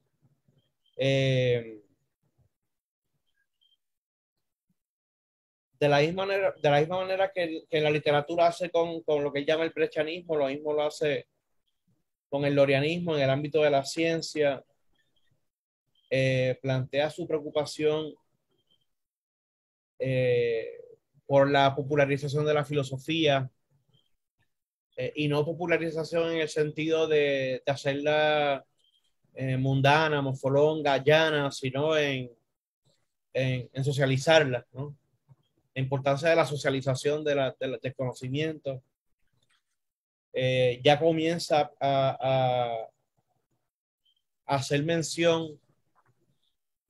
De la misma manera que la literatura hace con lo que llama el brechanismo, lo mismo lo hace con el lorianismo en el ámbito de la ciencia. Plantea su preocupación eh, por la popularización de la filosofía, y no popularización en el sentido de hacerla mundana, mofolonga, llana, sino en socializarla, ¿no? La importancia de la socialización del conocimiento. Ya comienza a hacer mención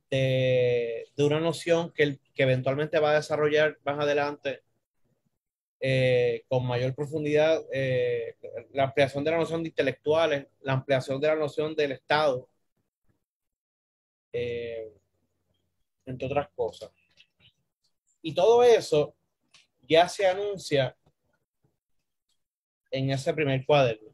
de una noción que eventualmente va a desarrollar más adelante con mayor profundidad, la ampliación de la noción de intelectuales, la ampliación de la noción del Estado, eh, entre otras cosas. Y todo eso ya se anuncia en ese primer cuaderno.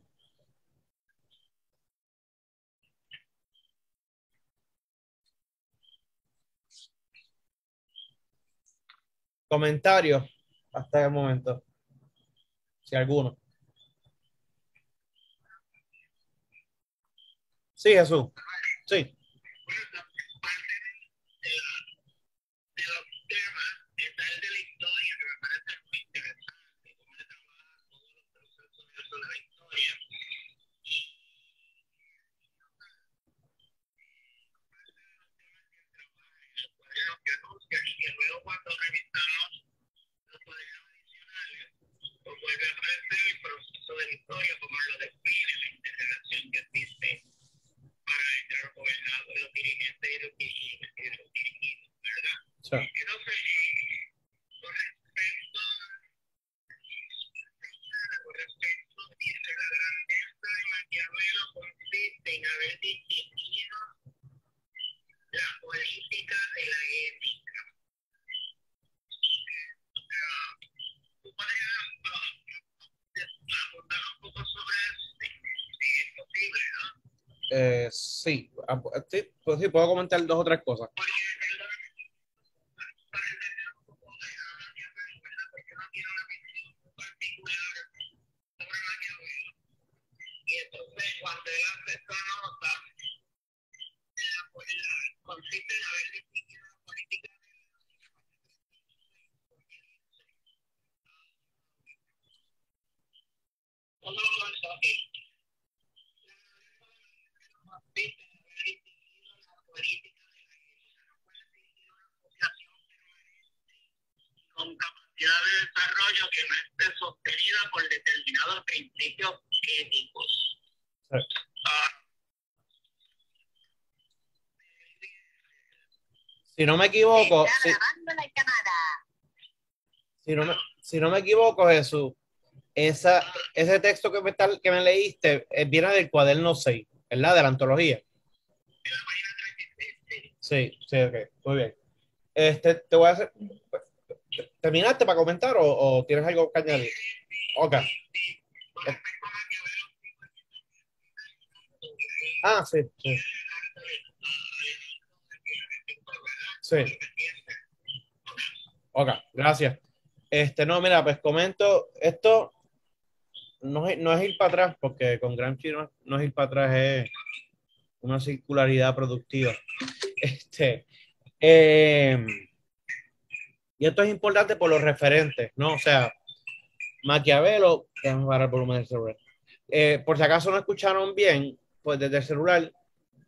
Comentarios hasta el momento, si alguno. Sí, Jesús. Sí. Sí. Sí, sí, pues sí, puedo comentar dos o tres cosas. Y entonces, cuando él hace esta nota, consiste en haber distinguido la política. ¿Cómo lo lanzó aquí? Consiste en haber distinguido la política de la iglesia. No puede distinguir una asociación con capacidad de desarrollo que no esté sostenida por determinados principios éticos. Sí. Si no me equivoco, si no me equivoco, Jesús, ese texto que me leíste viene del cuaderno 6, ¿verdad? De la antología. Sí, sí, ok, muy bien. Te voy a hacer. ¿Terminaste para comentar o tienes algo que añadir? Ok. Ah, sí, sí. Sí. Ok, gracias. No, mira, pues comento, esto no es ir para atrás, porque con Gramsci no es ir para atrás, es una circularidad productiva. Eh, y esto es importante por los referentes, ¿no? O sea, Maquiavelo, déjame bajar el volumen del celular. Por si acaso no escucharon bien, pues desde el celular,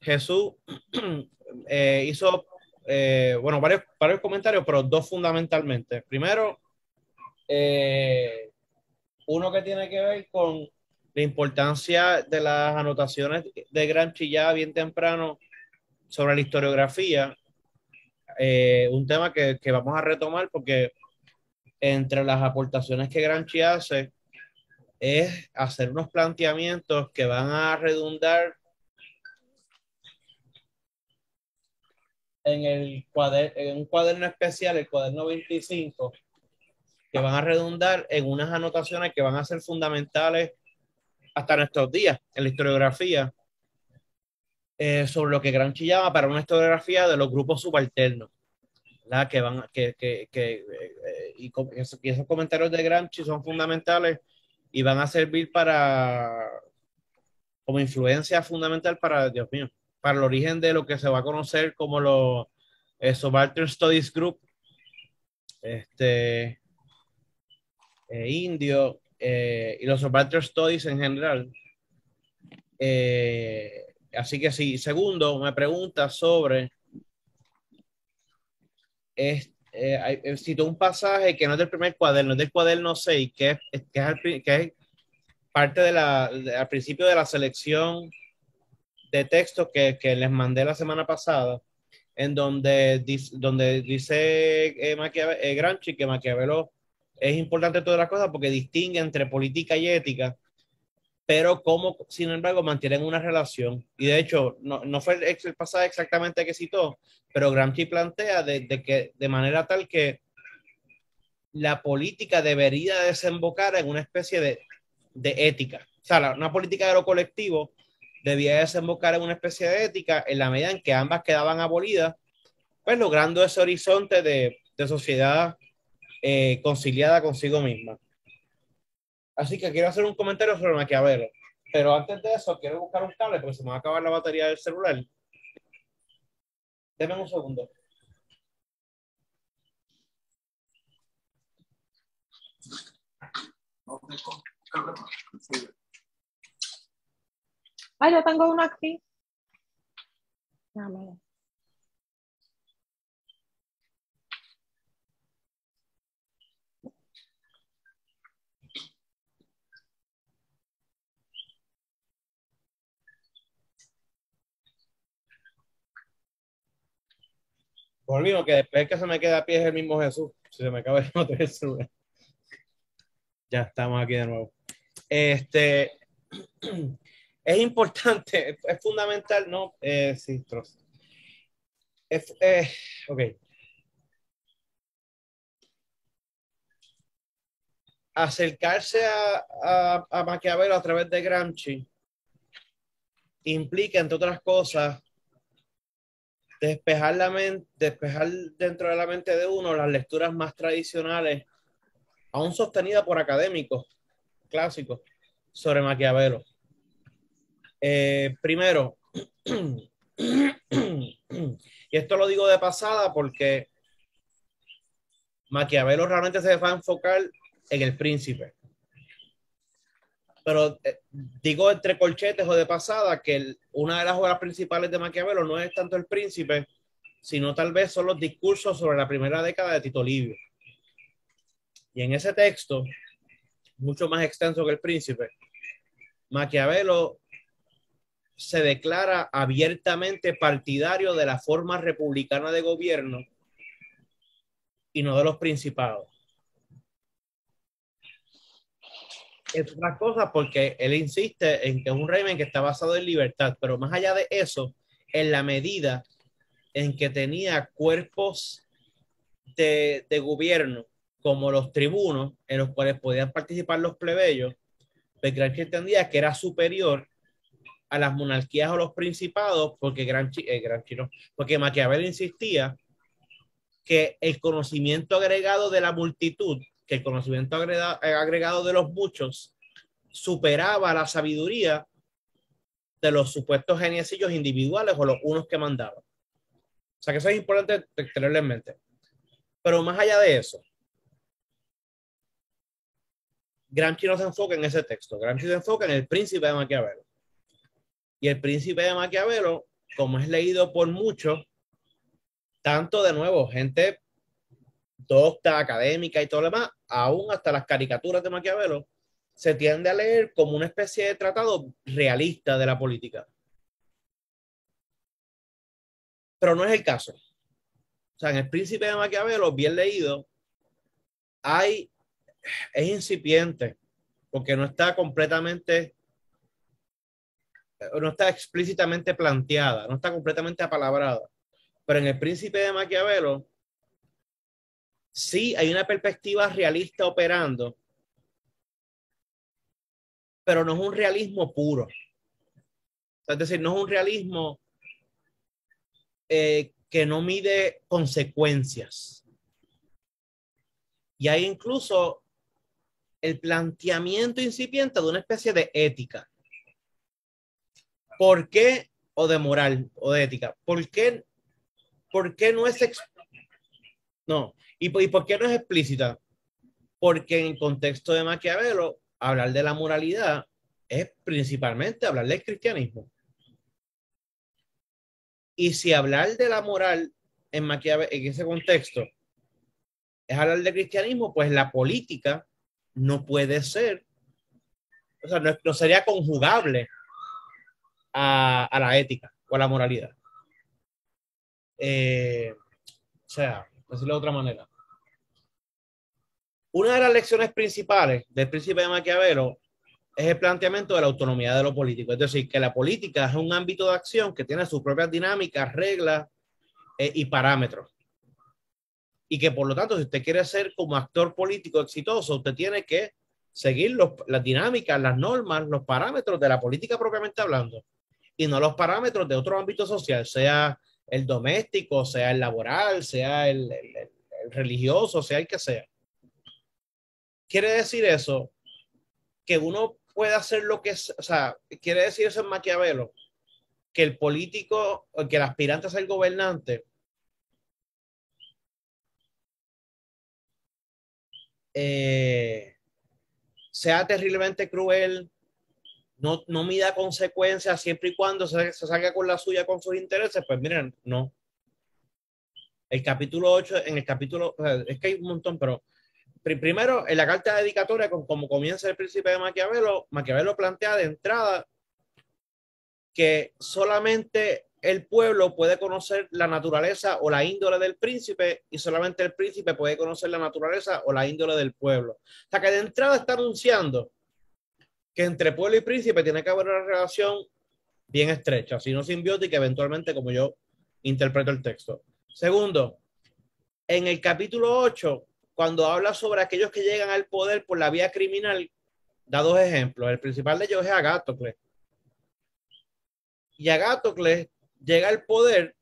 Jesús hizo, bueno, varios comentarios, pero dos fundamentalmente. Primero, uno que tiene que ver con la importancia de las anotaciones de Gramsci ya bien temprano sobre la historiografía, un tema que vamos a retomar porque entre las aportaciones que Gramsci hace es hacer unos planteamientos que van a redundar en un cuaderno especial, el cuaderno 25, que van a redundar en unas anotaciones que van a ser fundamentales hasta nuestros días en la historiografía, sobre lo que Gramsci llama para una historiografía de los grupos subalternos, ¿verdad? Y esos comentarios de Gramsci son fundamentales y van a servir como influencia fundamental para, Dios mío, para el origen de lo que se va a conocer como los Subaltern Studies Group, indio, y los Subaltern Studies en general. Así que sí, segundo, me pregunta sobre cito un pasaje que no es del primer cuaderno, es del cuaderno 6, que es parte al principio de la selección de textos que les mandé la semana pasada, en donde dice Gramsci que Maquiavelo es importante todas las cosas porque distingue entre política y ética, pero como, sin embargo, mantienen una relación. Y de hecho, no fue el pasaje exactamente que citó, pero Gramsci plantea de manera tal que la política debería desembocar en una especie de ética. O sea, una política de lo colectivo debía desembocar en una especie de ética en la medida en que ambas quedaban abolidas, pues logrando ese horizonte de sociedad conciliada consigo misma. Así que quiero hacer un comentario sobre Maquiavelo. Pero antes de eso, quiero buscar un cable porque se me va a acabar la batería del celular. Denme un segundo. Ay, yo tengo uno aquí. Déjame ver. Por lo mismo que después que se me queda a pie es el mismo Jesús. Si se me acaba el otro celular. Ya estamos aquí de nuevo. Es importante, es fundamental, ¿no? Sí, ok. Acercarse a Maquiavelo a través de Gramsci implica, entre otras cosas, despejar dentro de la mente de uno las lecturas más tradicionales, aún sostenidas por académicos clásicos, sobre Maquiavelo. Primero, y esto lo digo de pasada porque Maquiavelo realmente se va a enfocar en El Príncipe. Pero digo entre corchetes o de pasada que una de las obras principales de Maquiavelo no es tanto El Príncipe, sino tal vez son los discursos sobre la primera década de Tito Livio. Y en ese texto, mucho más extenso que El Príncipe, Maquiavelo se declara abiertamente partidario de la forma republicana de gobierno y no de los principados. Es otra cosa porque él insiste en que es un régimen que está basado en libertad, pero más allá de eso, en la medida en que tenía cuerpos de gobierno como los tribunos, en los cuales podían participar los plebeyos, pues Gramsci entendía que era superior a las monarquías o los principados, porque porque Maquiavelo insistía que el conocimiento agregado de la multitud, que el conocimiento agregado de los muchos, superaba la sabiduría de los supuestos geniecillos individuales o los unos que mandaban. O sea que eso es importante tenerlo en mente. Pero más allá de eso, Gramsci no se enfoca en ese texto. Gramsci se enfoca en El Príncipe de Maquiavelo. Y El Príncipe de Maquiavelo, como es leído por muchos, tanto de nuevo, gente docta, académica y todo lo demás, aún hasta las caricaturas de Maquiavelo, se tiende a leer como una especie de tratado realista de la política. Pero no es el caso. O sea, en El Príncipe de Maquiavelo, bien leído, es incipiente, porque no está explícitamente planteada, no está completamente apalabrada. Pero en El Príncipe de Maquiavelo, sí hay una perspectiva realista operando, pero no es un realismo puro. Es decir, no es un realismo que no mide consecuencias. Y hay incluso el planteamiento incipiente de una especie de ética. ¿Por qué? O de moral, o de ética. ¿Por qué no es no? ¿Y por qué no es explícita? Porque en el contexto de Maquiavelo, hablar de la moralidad es principalmente hablar del cristianismo. Y si hablar de la moral en Maquiavelo, en ese contexto, es hablar de cristianismo, pues la política no puede ser, o sea, no sería conjugable a la ética o a la moralidad. O sea, decirlo de otra manera. Una de las lecciones principales del Príncipe de Maquiavelo es el planteamiento de la autonomía de lo político. Es decir, que la política es un ámbito de acción que tiene sus propias dinámicas, reglas y parámetros. Y que por lo tanto, si usted quiere ser como actor político exitoso, usted tiene que seguir las dinámicas, las normas, los parámetros de la política propiamente hablando, y no los parámetros de otro ámbito social, sea el doméstico, sea el laboral, sea el religioso, sea el que sea. Quiere decir eso, que uno puede hacer lo que es, o sea, quiere decir eso en Maquiavelo, que el político, que el aspirante a ser gobernante, sea terriblemente cruel, no mida consecuencias siempre y cuando se salga con la suya, con sus intereses. Pues miren, no. El capítulo 8, en el capítulo, o sea, es que hay un montón, pero primero en la carta dedicatoria, como comienza El Príncipe de Maquiavelo, Maquiavelo plantea de entrada que solamente el pueblo puede conocer la naturaleza o la índole del príncipe, y solamente el príncipe puede conocer la naturaleza o la índole del pueblo. O sea que de entrada está anunciando que entre pueblo y príncipe tiene que haber una relación bien estrecha, sino simbiótica, eventualmente, como yo interpreto el texto. Segundo, en el capítulo 8, cuando habla sobre aquellos que llegan al poder por la vía criminal, da dos ejemplos. El principal de ellos es Agástocles, Y Agástocles llega al poder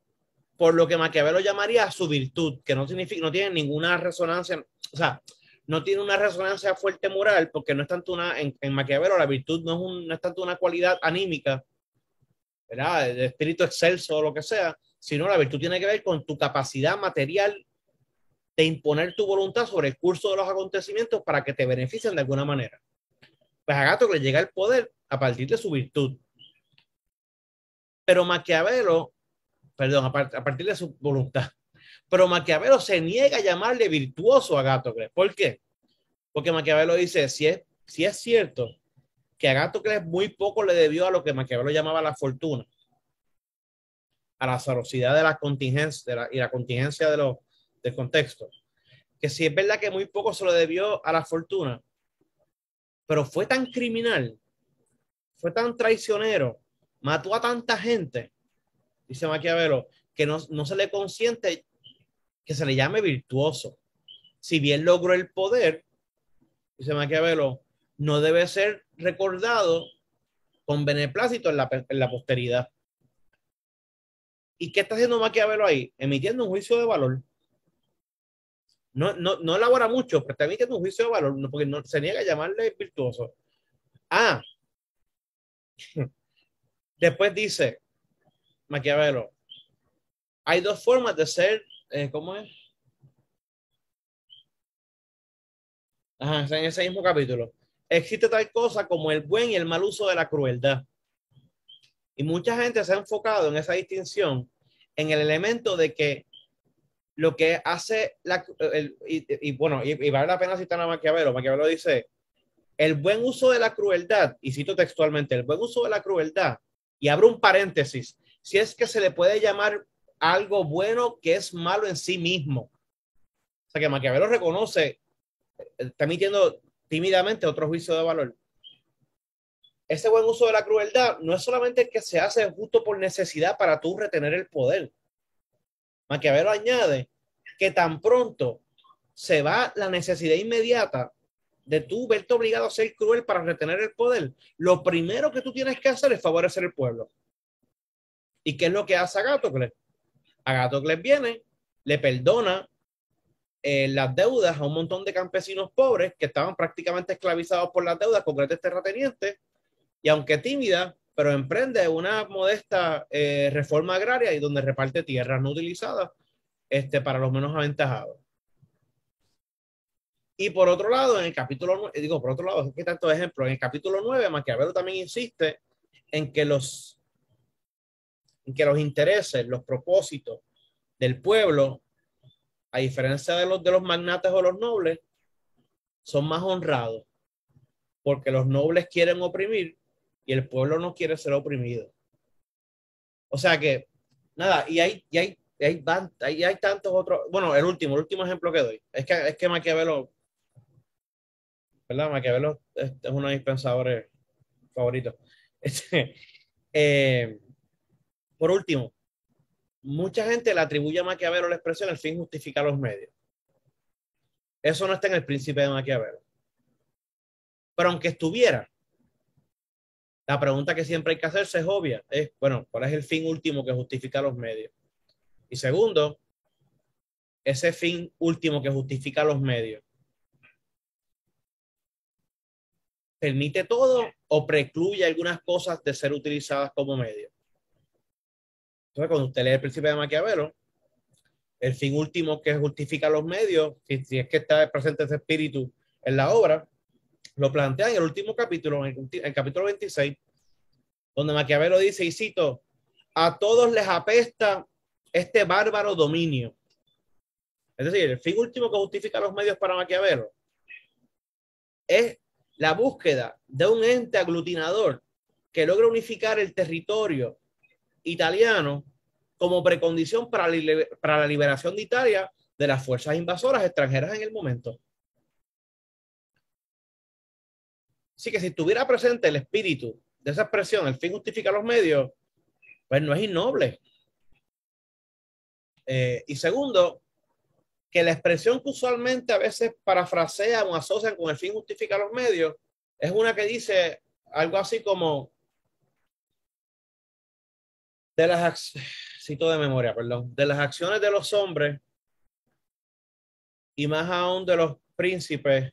por lo que Maquiavelo llamaría su virtud, que no significa, no tiene ninguna resonancia, o sea, no tiene una resonancia fuerte moral, porque no es tanto en Maquiavelo la virtud no es tanto una cualidad anímica, ¿verdad? De espíritu excelso o lo que sea, sino la virtud tiene que ver con tu capacidad material de imponer tu voluntad sobre el curso de los acontecimientos para que te beneficien de alguna manera. Pues Agástocles llega al poder a partir de su virtud. Pero Maquiavelo, perdón, a partir de su voluntad. Pero Maquiavelo se niega a llamarle virtuoso a Agástocles. ¿Por qué? Porque Maquiavelo dice, si es cierto que Agástocles muy poco le debió a lo que Maquiavelo llamaba la fortuna, a la azarosidad de la contingencia y la contingencia del contexto, que si es verdad que muy poco se lo debió a la fortuna, pero fue tan criminal, fue tan traicionero, mató a tanta gente, dice Maquiavelo, que no se le consiente que se le llame virtuoso. Si bien logró el poder, dice Maquiavelo, no debe ser recordado con beneplácito en la posteridad. ¿Y qué está haciendo Maquiavelo ahí? Emitiendo un juicio de valor. No elabora mucho, pero está emitiendo un juicio de valor, porque no se niega a llamarle virtuoso. Después dice Maquiavelo, hay dos formas de ser, ¿cómo es? En ese mismo capítulo. Existe tal cosa como el buen y el mal uso de la crueldad. Y mucha gente se ha enfocado en esa distinción, en el elemento de que lo que hace y vale la pena citar a Maquiavelo. Maquiavelo dice, el buen uso de la crueldad, y cito textualmente, el buen uso de la crueldad, y abro un paréntesis, si es que se le puede llamar algo bueno que es malo en sí mismo. O sea que Maquiavelo reconoce, está emitiendo tímidamente otro juicio de valor. Ese buen uso de la crueldad no es solamente el que se hace justo por necesidad para tú retener el poder. Maquiavelo añade que tan pronto se va la necesidad inmediata de tú verte obligado a ser cruel para retener el poder, lo primero que tú tienes que hacer es favorecer el pueblo. ¿Y qué es lo que hace Agástocles? Agástocles viene, le perdona las deudas a un montón de campesinos pobres que estaban prácticamente esclavizados por las deudas con grandes terratenientes, y aunque tímida, pero emprende una modesta reforma agraria y donde reparte tierras no utilizadas para los menos aventajados. Y por otro lado, en el capítulo 9, por otro lado, ¿qué tantos ejemplos? En el capítulo 9, Maquiavelo también insiste en que los intereses, los propósitos del pueblo, a diferencia de los magnates o los nobles, son más honrados, porque los nobles quieren oprimir y el pueblo no quiere ser oprimido. O sea que, nada, y hay tantos otros. Bueno, el último ejemplo que doy es que Maquiavelo, ¿verdad? Maquiavelo es uno de mis pensadores favoritos. Por último, mucha gente le atribuye a Maquiavelo la expresión el fin justifica los medios. Eso no está en el Príncipe de Maquiavelo. Pero aunque estuviera, la pregunta que siempre hay que hacerse es obvia. Bueno, ¿cuál es el fin último que justifica los medios? Y segundo, ese fin último que justifica los medios, ¿permite todo o precluye algunas cosas de ser utilizadas como medio? Entonces, cuando usted lee el Príncipe de Maquiavelo, el fin último que justifica los medios, si es que está presente ese espíritu en la obra, lo plantea en el último capítulo, en el capítulo 26, donde Maquiavelo dice, y cito, a todos les apesta este bárbaro dominio. Es decir, el fin último que justifica los medios para Maquiavelo es la búsqueda de un ente aglutinador que logra unificar el territorio italiano como precondición para la liberación de Italia de las fuerzas invasoras extranjeras en el momento. Así que si estuviera presente el espíritu de esa expresión, el fin justifica los medios, pues no es innoble. Y segundo, que la expresión que usualmente a veces parafrasean o asocian con el fin justifica los medios es una que dice algo así como cito de memoria, perdón, de las acciones de los hombres y más aún de los príncipes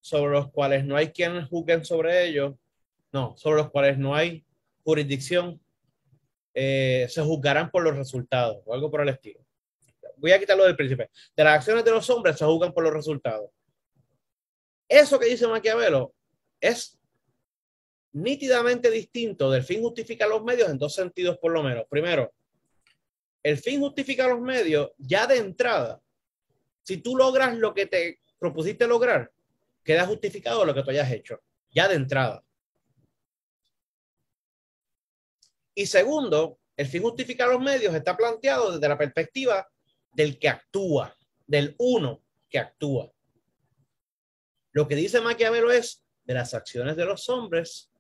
sobre los cuales no hay quien juzguen sobre ellos, no, sobre los cuales no hay jurisdicción, se juzgarán por los resultados o algo por el estilo. Voy a quitarlo del príncipe. De las acciones de los hombres se juzgan por los resultados. Eso que dice Maquiavelo es nítidamente distinto del fin justifica los medios en dos sentidos por lo menos. Primero, el fin justifica los medios ya de entrada. Si tú logras lo que te propusiste lograr, queda justificado lo que tú hayas hecho, ya de entrada. Y segundo, el fin justifica los medios está planteado desde la perspectiva del que actúa, del uno que actúa. Lo que dice Maquiavelo es, de las acciones de los hombres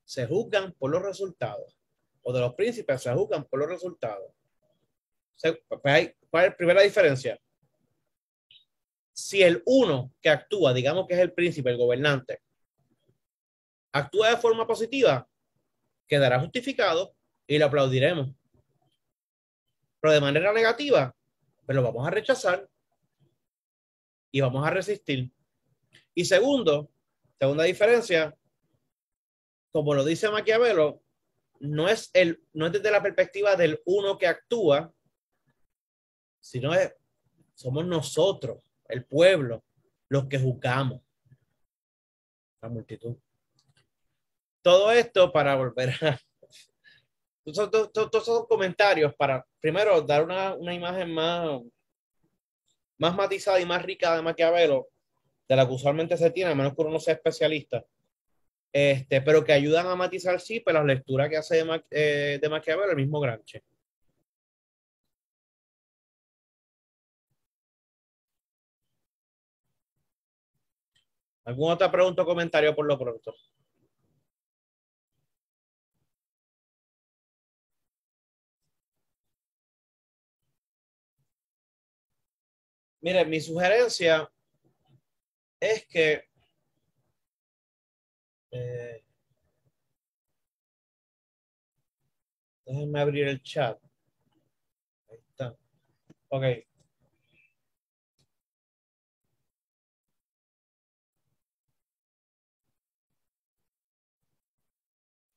se juzgan por los resultados, o de los príncipes se juzgan por los resultados. ¿Cuál es la primera diferencia? Si el uno que actúa, digamos que es el príncipe, el gobernante, actúa de forma positiva, quedará justificado y lo aplaudiremos. Pero de manera negativa, pues lo vamos a rechazar y vamos a resistir. Y segunda diferencia, como lo dice Maquiavelo, no es desde la perspectiva del uno que actúa, sino somos nosotros, el pueblo, los que juzgamos. La multitud. Todo esto para volver a... Todos esos comentarios para, primero, dar una imagen más matizada y más rica de Maquiavelo, de la que usualmente se tiene, a menos que uno no sea especialista, pero que ayudan a matizar, sí, pero la lectura que hace de Maquiavelo el mismo Gramsci. ¿Alguna otra pregunta o comentario por lo pronto? Mire, mi sugerencia es que déjenme abrir el chat. Ahí está. Ok.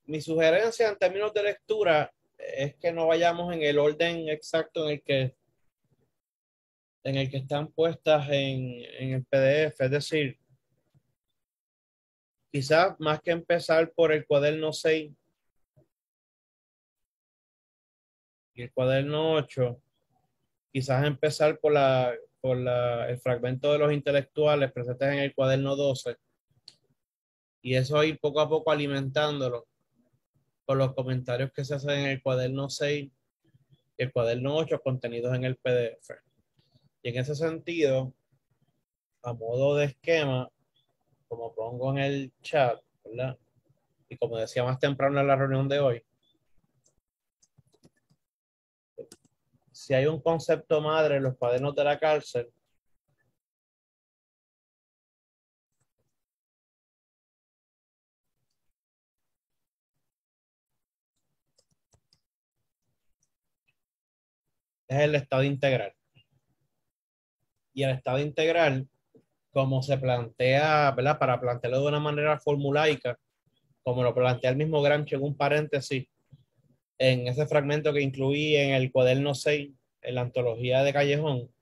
Mi sugerencia en términos de lectura es que no vayamos en el orden exacto en el que están puestas en el PDF. Es decir, quizás más que empezar por el cuaderno 6 y el cuaderno 8, quizás empezar por el fragmento de los intelectuales presentes en el cuaderno 12 y eso ir poco a poco alimentándolo con los comentarios que se hacen en el cuaderno 6 y el cuaderno 8 contenidos en el PDF. Y en ese sentido, a modo de esquema, como pongo en el chat, ¿verdad? Y como decía más temprano en la reunión de hoy, si hay un concepto madre en los cuadernos de la cárcel, es el estado integral. Y el estado integral, como se plantea, ¿verdad? Para plantearlo de una manera formulaica, como lo plantea el mismo Gramsci en un paréntesis, en ese fragmento que incluí en el cuaderno 6, en la antología de Callejón,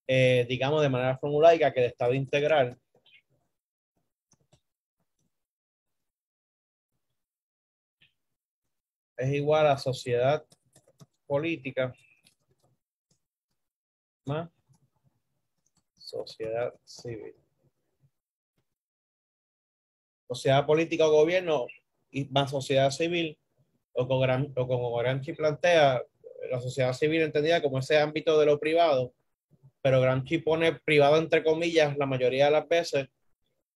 digamos de manera formulaica que el estado integral es igual a sociedad política más sociedad civil. Sociedad política o gobierno y más sociedad civil, o como Gramsci plantea, la sociedad civil entendida como ese ámbito de lo privado, pero Gramsci pone privado entre comillas la mayoría de las veces,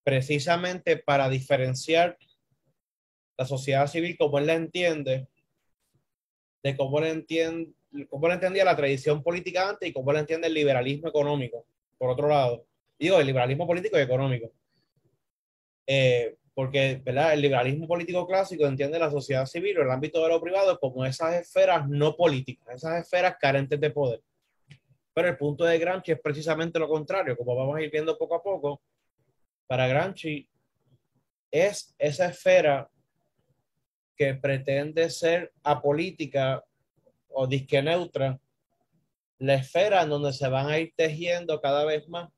precisamente para diferenciar la sociedad civil como él la entiende, de cómo le entendía la tradición política antes y cómo le entiende el liberalismo económico, por otro lado. Digo, el liberalismo político y económico. porque, ¿verdad? El liberalismo político clásico entiende la sociedad civil o el ámbito de lo privado como esas esferas no políticas, esas esferas carentes de poder. Pero el punto de Gramsci es precisamente lo contrario, como vamos a ir viendo poco a poco. Para Gramsci es esa esfera que pretende ser apolítica o disque neutra, la esfera en donde se van a ir tejiendo cada vez más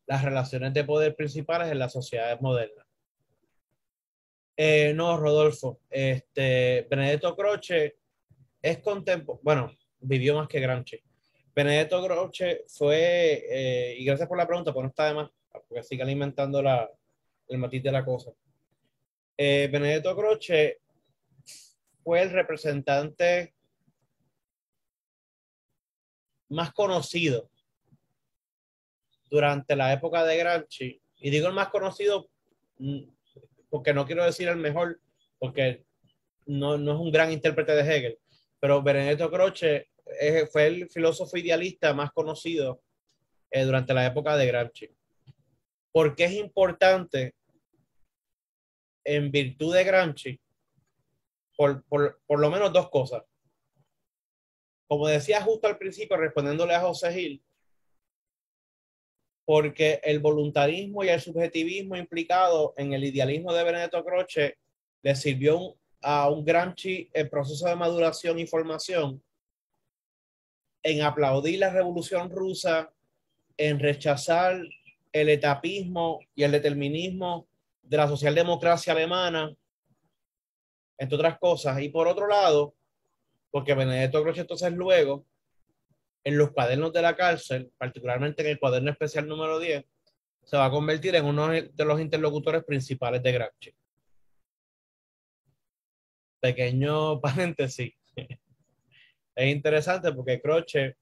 las relaciones de poder principales en las sociedades modernas. No, Rodolfo, Benedetto Croce es contemporáneo, bueno, vivió más que Gramsci. Benedetto Croce fue, y gracias por la pregunta, pues no está de más, porque sigue alimentando el matiz de la cosa. Benedetto Croce fue el representante más conocido durante la época de Gramsci, y digo el más conocido porque no quiero decir el mejor, porque no es un gran intérprete de Hegel, pero Benedetto Croce fue el filósofo idealista más conocido durante la época de Gramsci. ¿Por qué es importante en virtud de Gramsci? Por lo menos dos cosas. Como decía justo al principio, respondiéndole a José Gil, porque el voluntarismo y el subjetivismo implicado en el idealismo de Benedetto Croce le sirvió a un Gramsci en proceso de maduración y formación, en aplaudir la revolución rusa, en rechazar el etapismo y el determinismo de la socialdemocracia alemana, entre otras cosas. Y por otro lado, porque Benedetto Croce entonces luego, en los cuadernos de la cárcel, particularmente en el cuaderno especial número 10, se va a convertir en uno de los interlocutores principales de Gramsci. Pequeño paréntesis. Es interesante porque Croce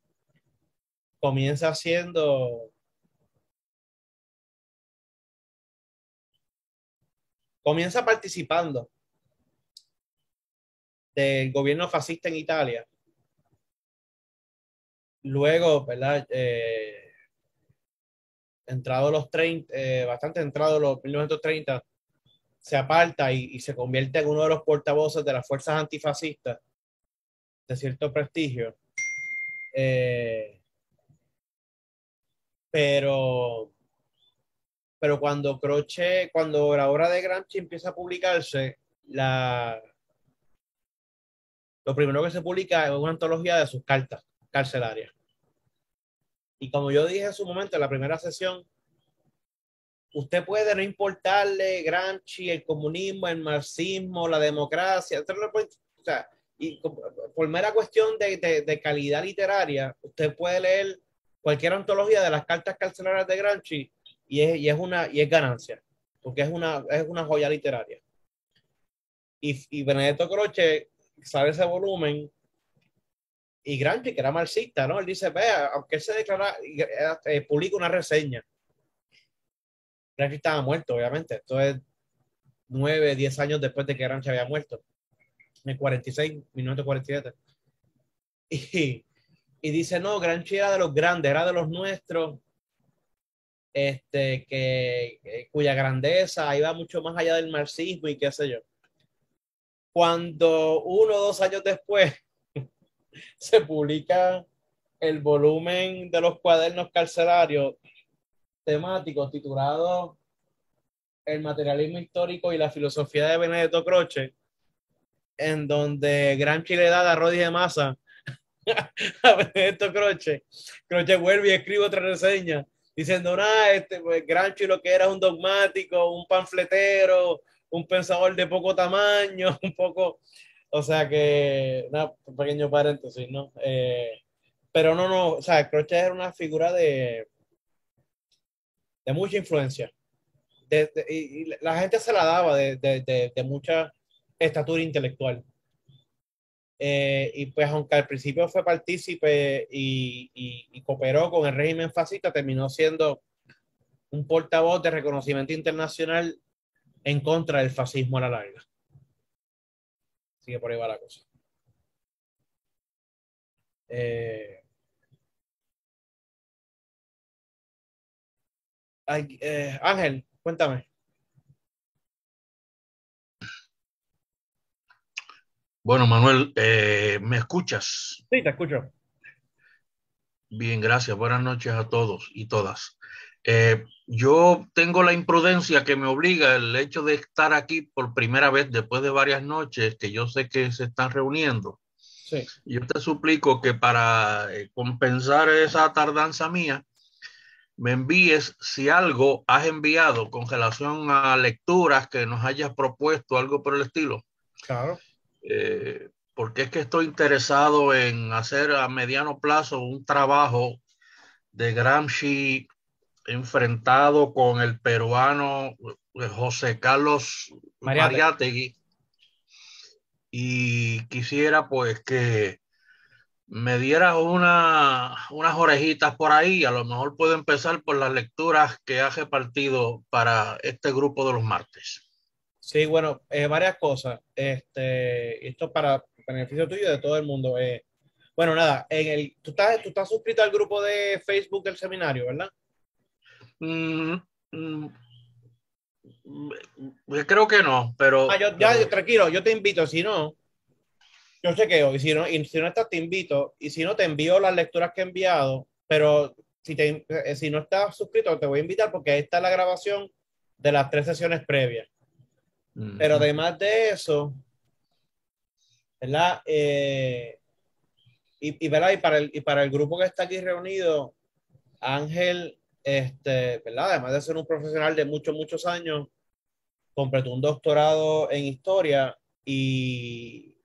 comienza participando del gobierno fascista en Italia. Luego, ¿verdad? Entrado los 30, bastante entrado los 1930, se aparta y se convierte en uno de los portavoces de las fuerzas antifascistas de cierto prestigio. Pero cuando la obra de Gramsci empieza a publicarse, lo primero que se publica es una antología de sus cartas carcelarias. Y como yo dije en su momento, en la primera sesión, usted puede no importarle Gramsci, el comunismo, el marxismo, la democracia, o sea, y por mera cuestión de calidad literaria, usted puede leer cualquier antología de las cartas carcelarias de Gramsci y es ganancia, porque es una joya literaria. Y Benedetto Croce sabe ese volumen, y Gramsci, que era marxista, ¿no? Él dice, vea, aunque él se declara, publica una reseña. Gramsci estaba muerto, obviamente. Esto es 9, 10 años después de que Gramsci había muerto. En el 46, 1947. Y dice, no, Gramsci era de los grandes, era de los nuestros, cuya grandeza iba mucho más allá del marxismo y qué sé yo. Cuando 1 o 2 años después se publica el volumen de los cuadernos carcelarios temáticos titulado El materialismo histórico y la filosofía de Benedetto Croce, en donde Gramsci le da la rodilla de masa a Benedetto Croce. Croce vuelve y escribe otra reseña diciendo, pues, Gramsci lo que era un dogmático, un panfletero, un pensador de poco tamaño, un poco, o sea que, un pequeño paréntesis, ¿no? Pero no, o sea, Croce era una figura de mucha influencia. Y la gente se la daba de mucha estatura intelectual. Y pues aunque al principio fue partícipe y cooperó con el régimen fascista, terminó siendo un portavoz de reconocimiento internacional en contra del fascismo a la larga. Así que por ahí va la cosa. Ángel, cuéntame. Bueno, Manuel, ¿me escuchas? Sí, te escucho. Bien, gracias. Buenas noches a todos y todas. Yo tengo la imprudencia que me obliga el hecho de estar aquí por primera vez después de varias noches que yo sé que se están reuniendo. Sí, Yo te suplico que para compensar esa tardanza mía, me envíes si algo has enviado con relación a lecturas que nos hayas propuesto, algo por el estilo. claro. Porque es que estoy interesado en hacer a mediano plazo un trabajo de Gramsci enfrentado con el peruano José Carlos Mariate. Mariátegui, y quisiera pues que me dieras unas orejitas por ahí. A lo mejor puedo empezar por las lecturas que ha repartido para este grupo de los martes. Sí, bueno, varias cosas. Esto para beneficio tuyo y de todo el mundo. Bueno, nada, tú estás suscrito al grupo de Facebook del seminario, ¿verdad? Mm, mm, Creo que no, Ah, tranquilo, yo te invito. Si no, yo chequeo. Y si no estás, te invito. Y si no, te envío las lecturas que he enviado. Pero si no estás suscrito, te voy a invitar porque ahí está la grabación de las 3 sesiones previas. Pero además de eso, ¿verdad? ¿Verdad? Y para el grupo que está aquí reunido, Ángel, ¿verdad? Además de ser un profesional de muchos, muchos años, completó un doctorado en historia y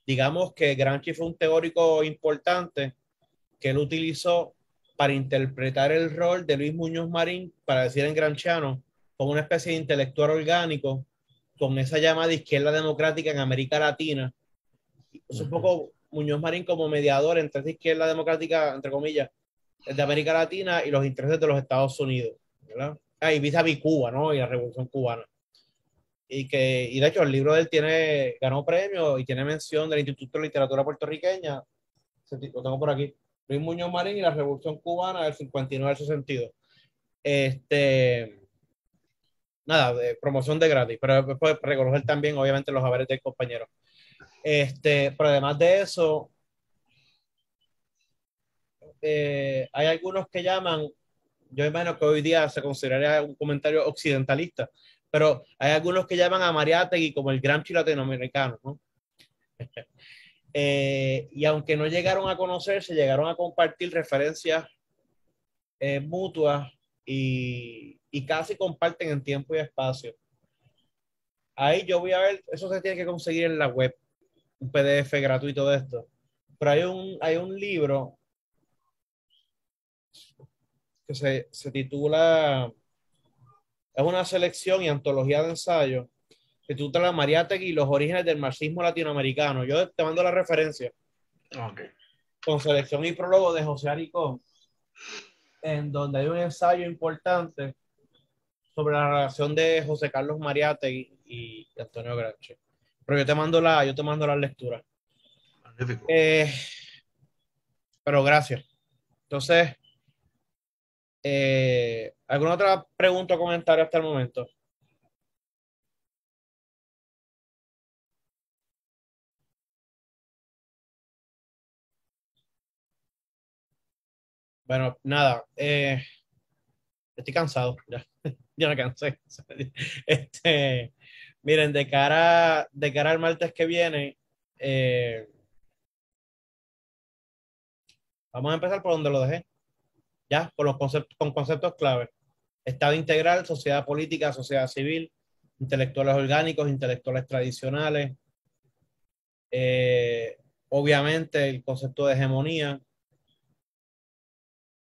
digamos que Gramsci fue un teórico importante que él utilizó para interpretar el rol de Luis Muñoz Marín, para decir en gramsciano, como una especie de intelectual orgánico con esa llamada izquierda democrática en América Latina. Es un poco Muñoz Marín como mediador entre esa izquierda democrática, entre comillas, de América Latina y los intereses de los Estados Unidos, ¿verdad? Y vis-a-vis Cuba, ¿no? Y la Revolución Cubana. Y de hecho el libro de él ganó premio y tiene mención del Instituto de Literatura Puertorriqueña. Lo tengo por aquí. Luis Muñoz Marín y la Revolución Cubana del 59 al 62. Nada, de promoción de gratis, pero después reconocer también, obviamente, los haberes del compañero. Pero además de eso, hay algunos que llaman, yo imagino que hoy día se consideraría un comentario occidentalista, pero hay algunos que llaman a Mariátegui como el Gramsci latinoamericano, ¿no? Y aunque no llegaron a conocerse, llegaron a compartir referencias mutuas y casi comparten en tiempo y espacio. Ahí yo voy a ver, eso se tiene que conseguir en la web, un PDF gratuito de esto. Pero hay un libro que se titula, es una selección y antología de ensayos, que titula Mariátegui y los orígenes del marxismo latinoamericano. Yo te mando la referencia, Okay. con selección y prólogo de José Aricó, en donde hay un ensayo importante sobre la relación de José Carlos Mariátegui y Antonio Gramsci. Pero yo te mando la lectura. Magnífico. Pero gracias. Entonces, ¿alguna otra pregunta o comentario hasta el momento? Bueno, nada. Estoy cansado. Ya me cansé. Miren, de cara al martes que viene, vamos a empezar por donde lo dejé. Ya, con conceptos clave. Estado integral, sociedad política, sociedad civil, intelectuales orgánicos, intelectuales tradicionales, obviamente el concepto de hegemonía,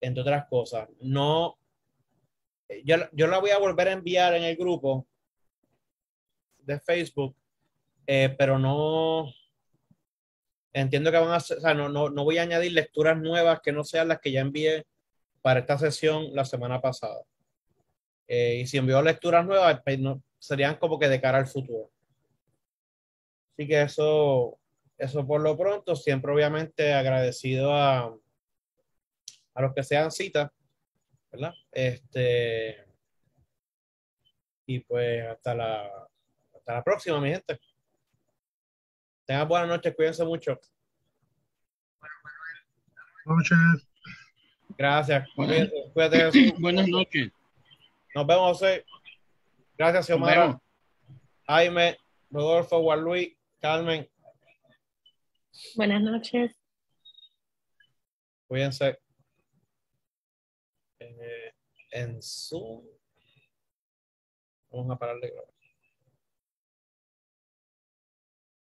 entre otras cosas. No, yo la voy a volver a enviar en el grupo de Facebook, pero no entiendo que van a ser, o sea, no voy a añadir lecturas nuevas que no sean las que ya envié para esta sesión la semana pasada. Y si envío lecturas nuevas, pues serían como que de cara al futuro. Así que eso por lo pronto, siempre obviamente agradecido a los que sean citas, ¿verdad? Y pues hasta la próxima, mi gente. Tengan buenas noches, cuídense mucho. Noches. Gracias. Buenas, Cuídate, Jesús. buenas noches. Nos vemos, José. Gracias, Nos Xiomara. vemos. Jaime, Rodolfo, Juan Luis, Carmen. Buenas noches. Cuídense. En Zoom. Vamos a parar de grabar.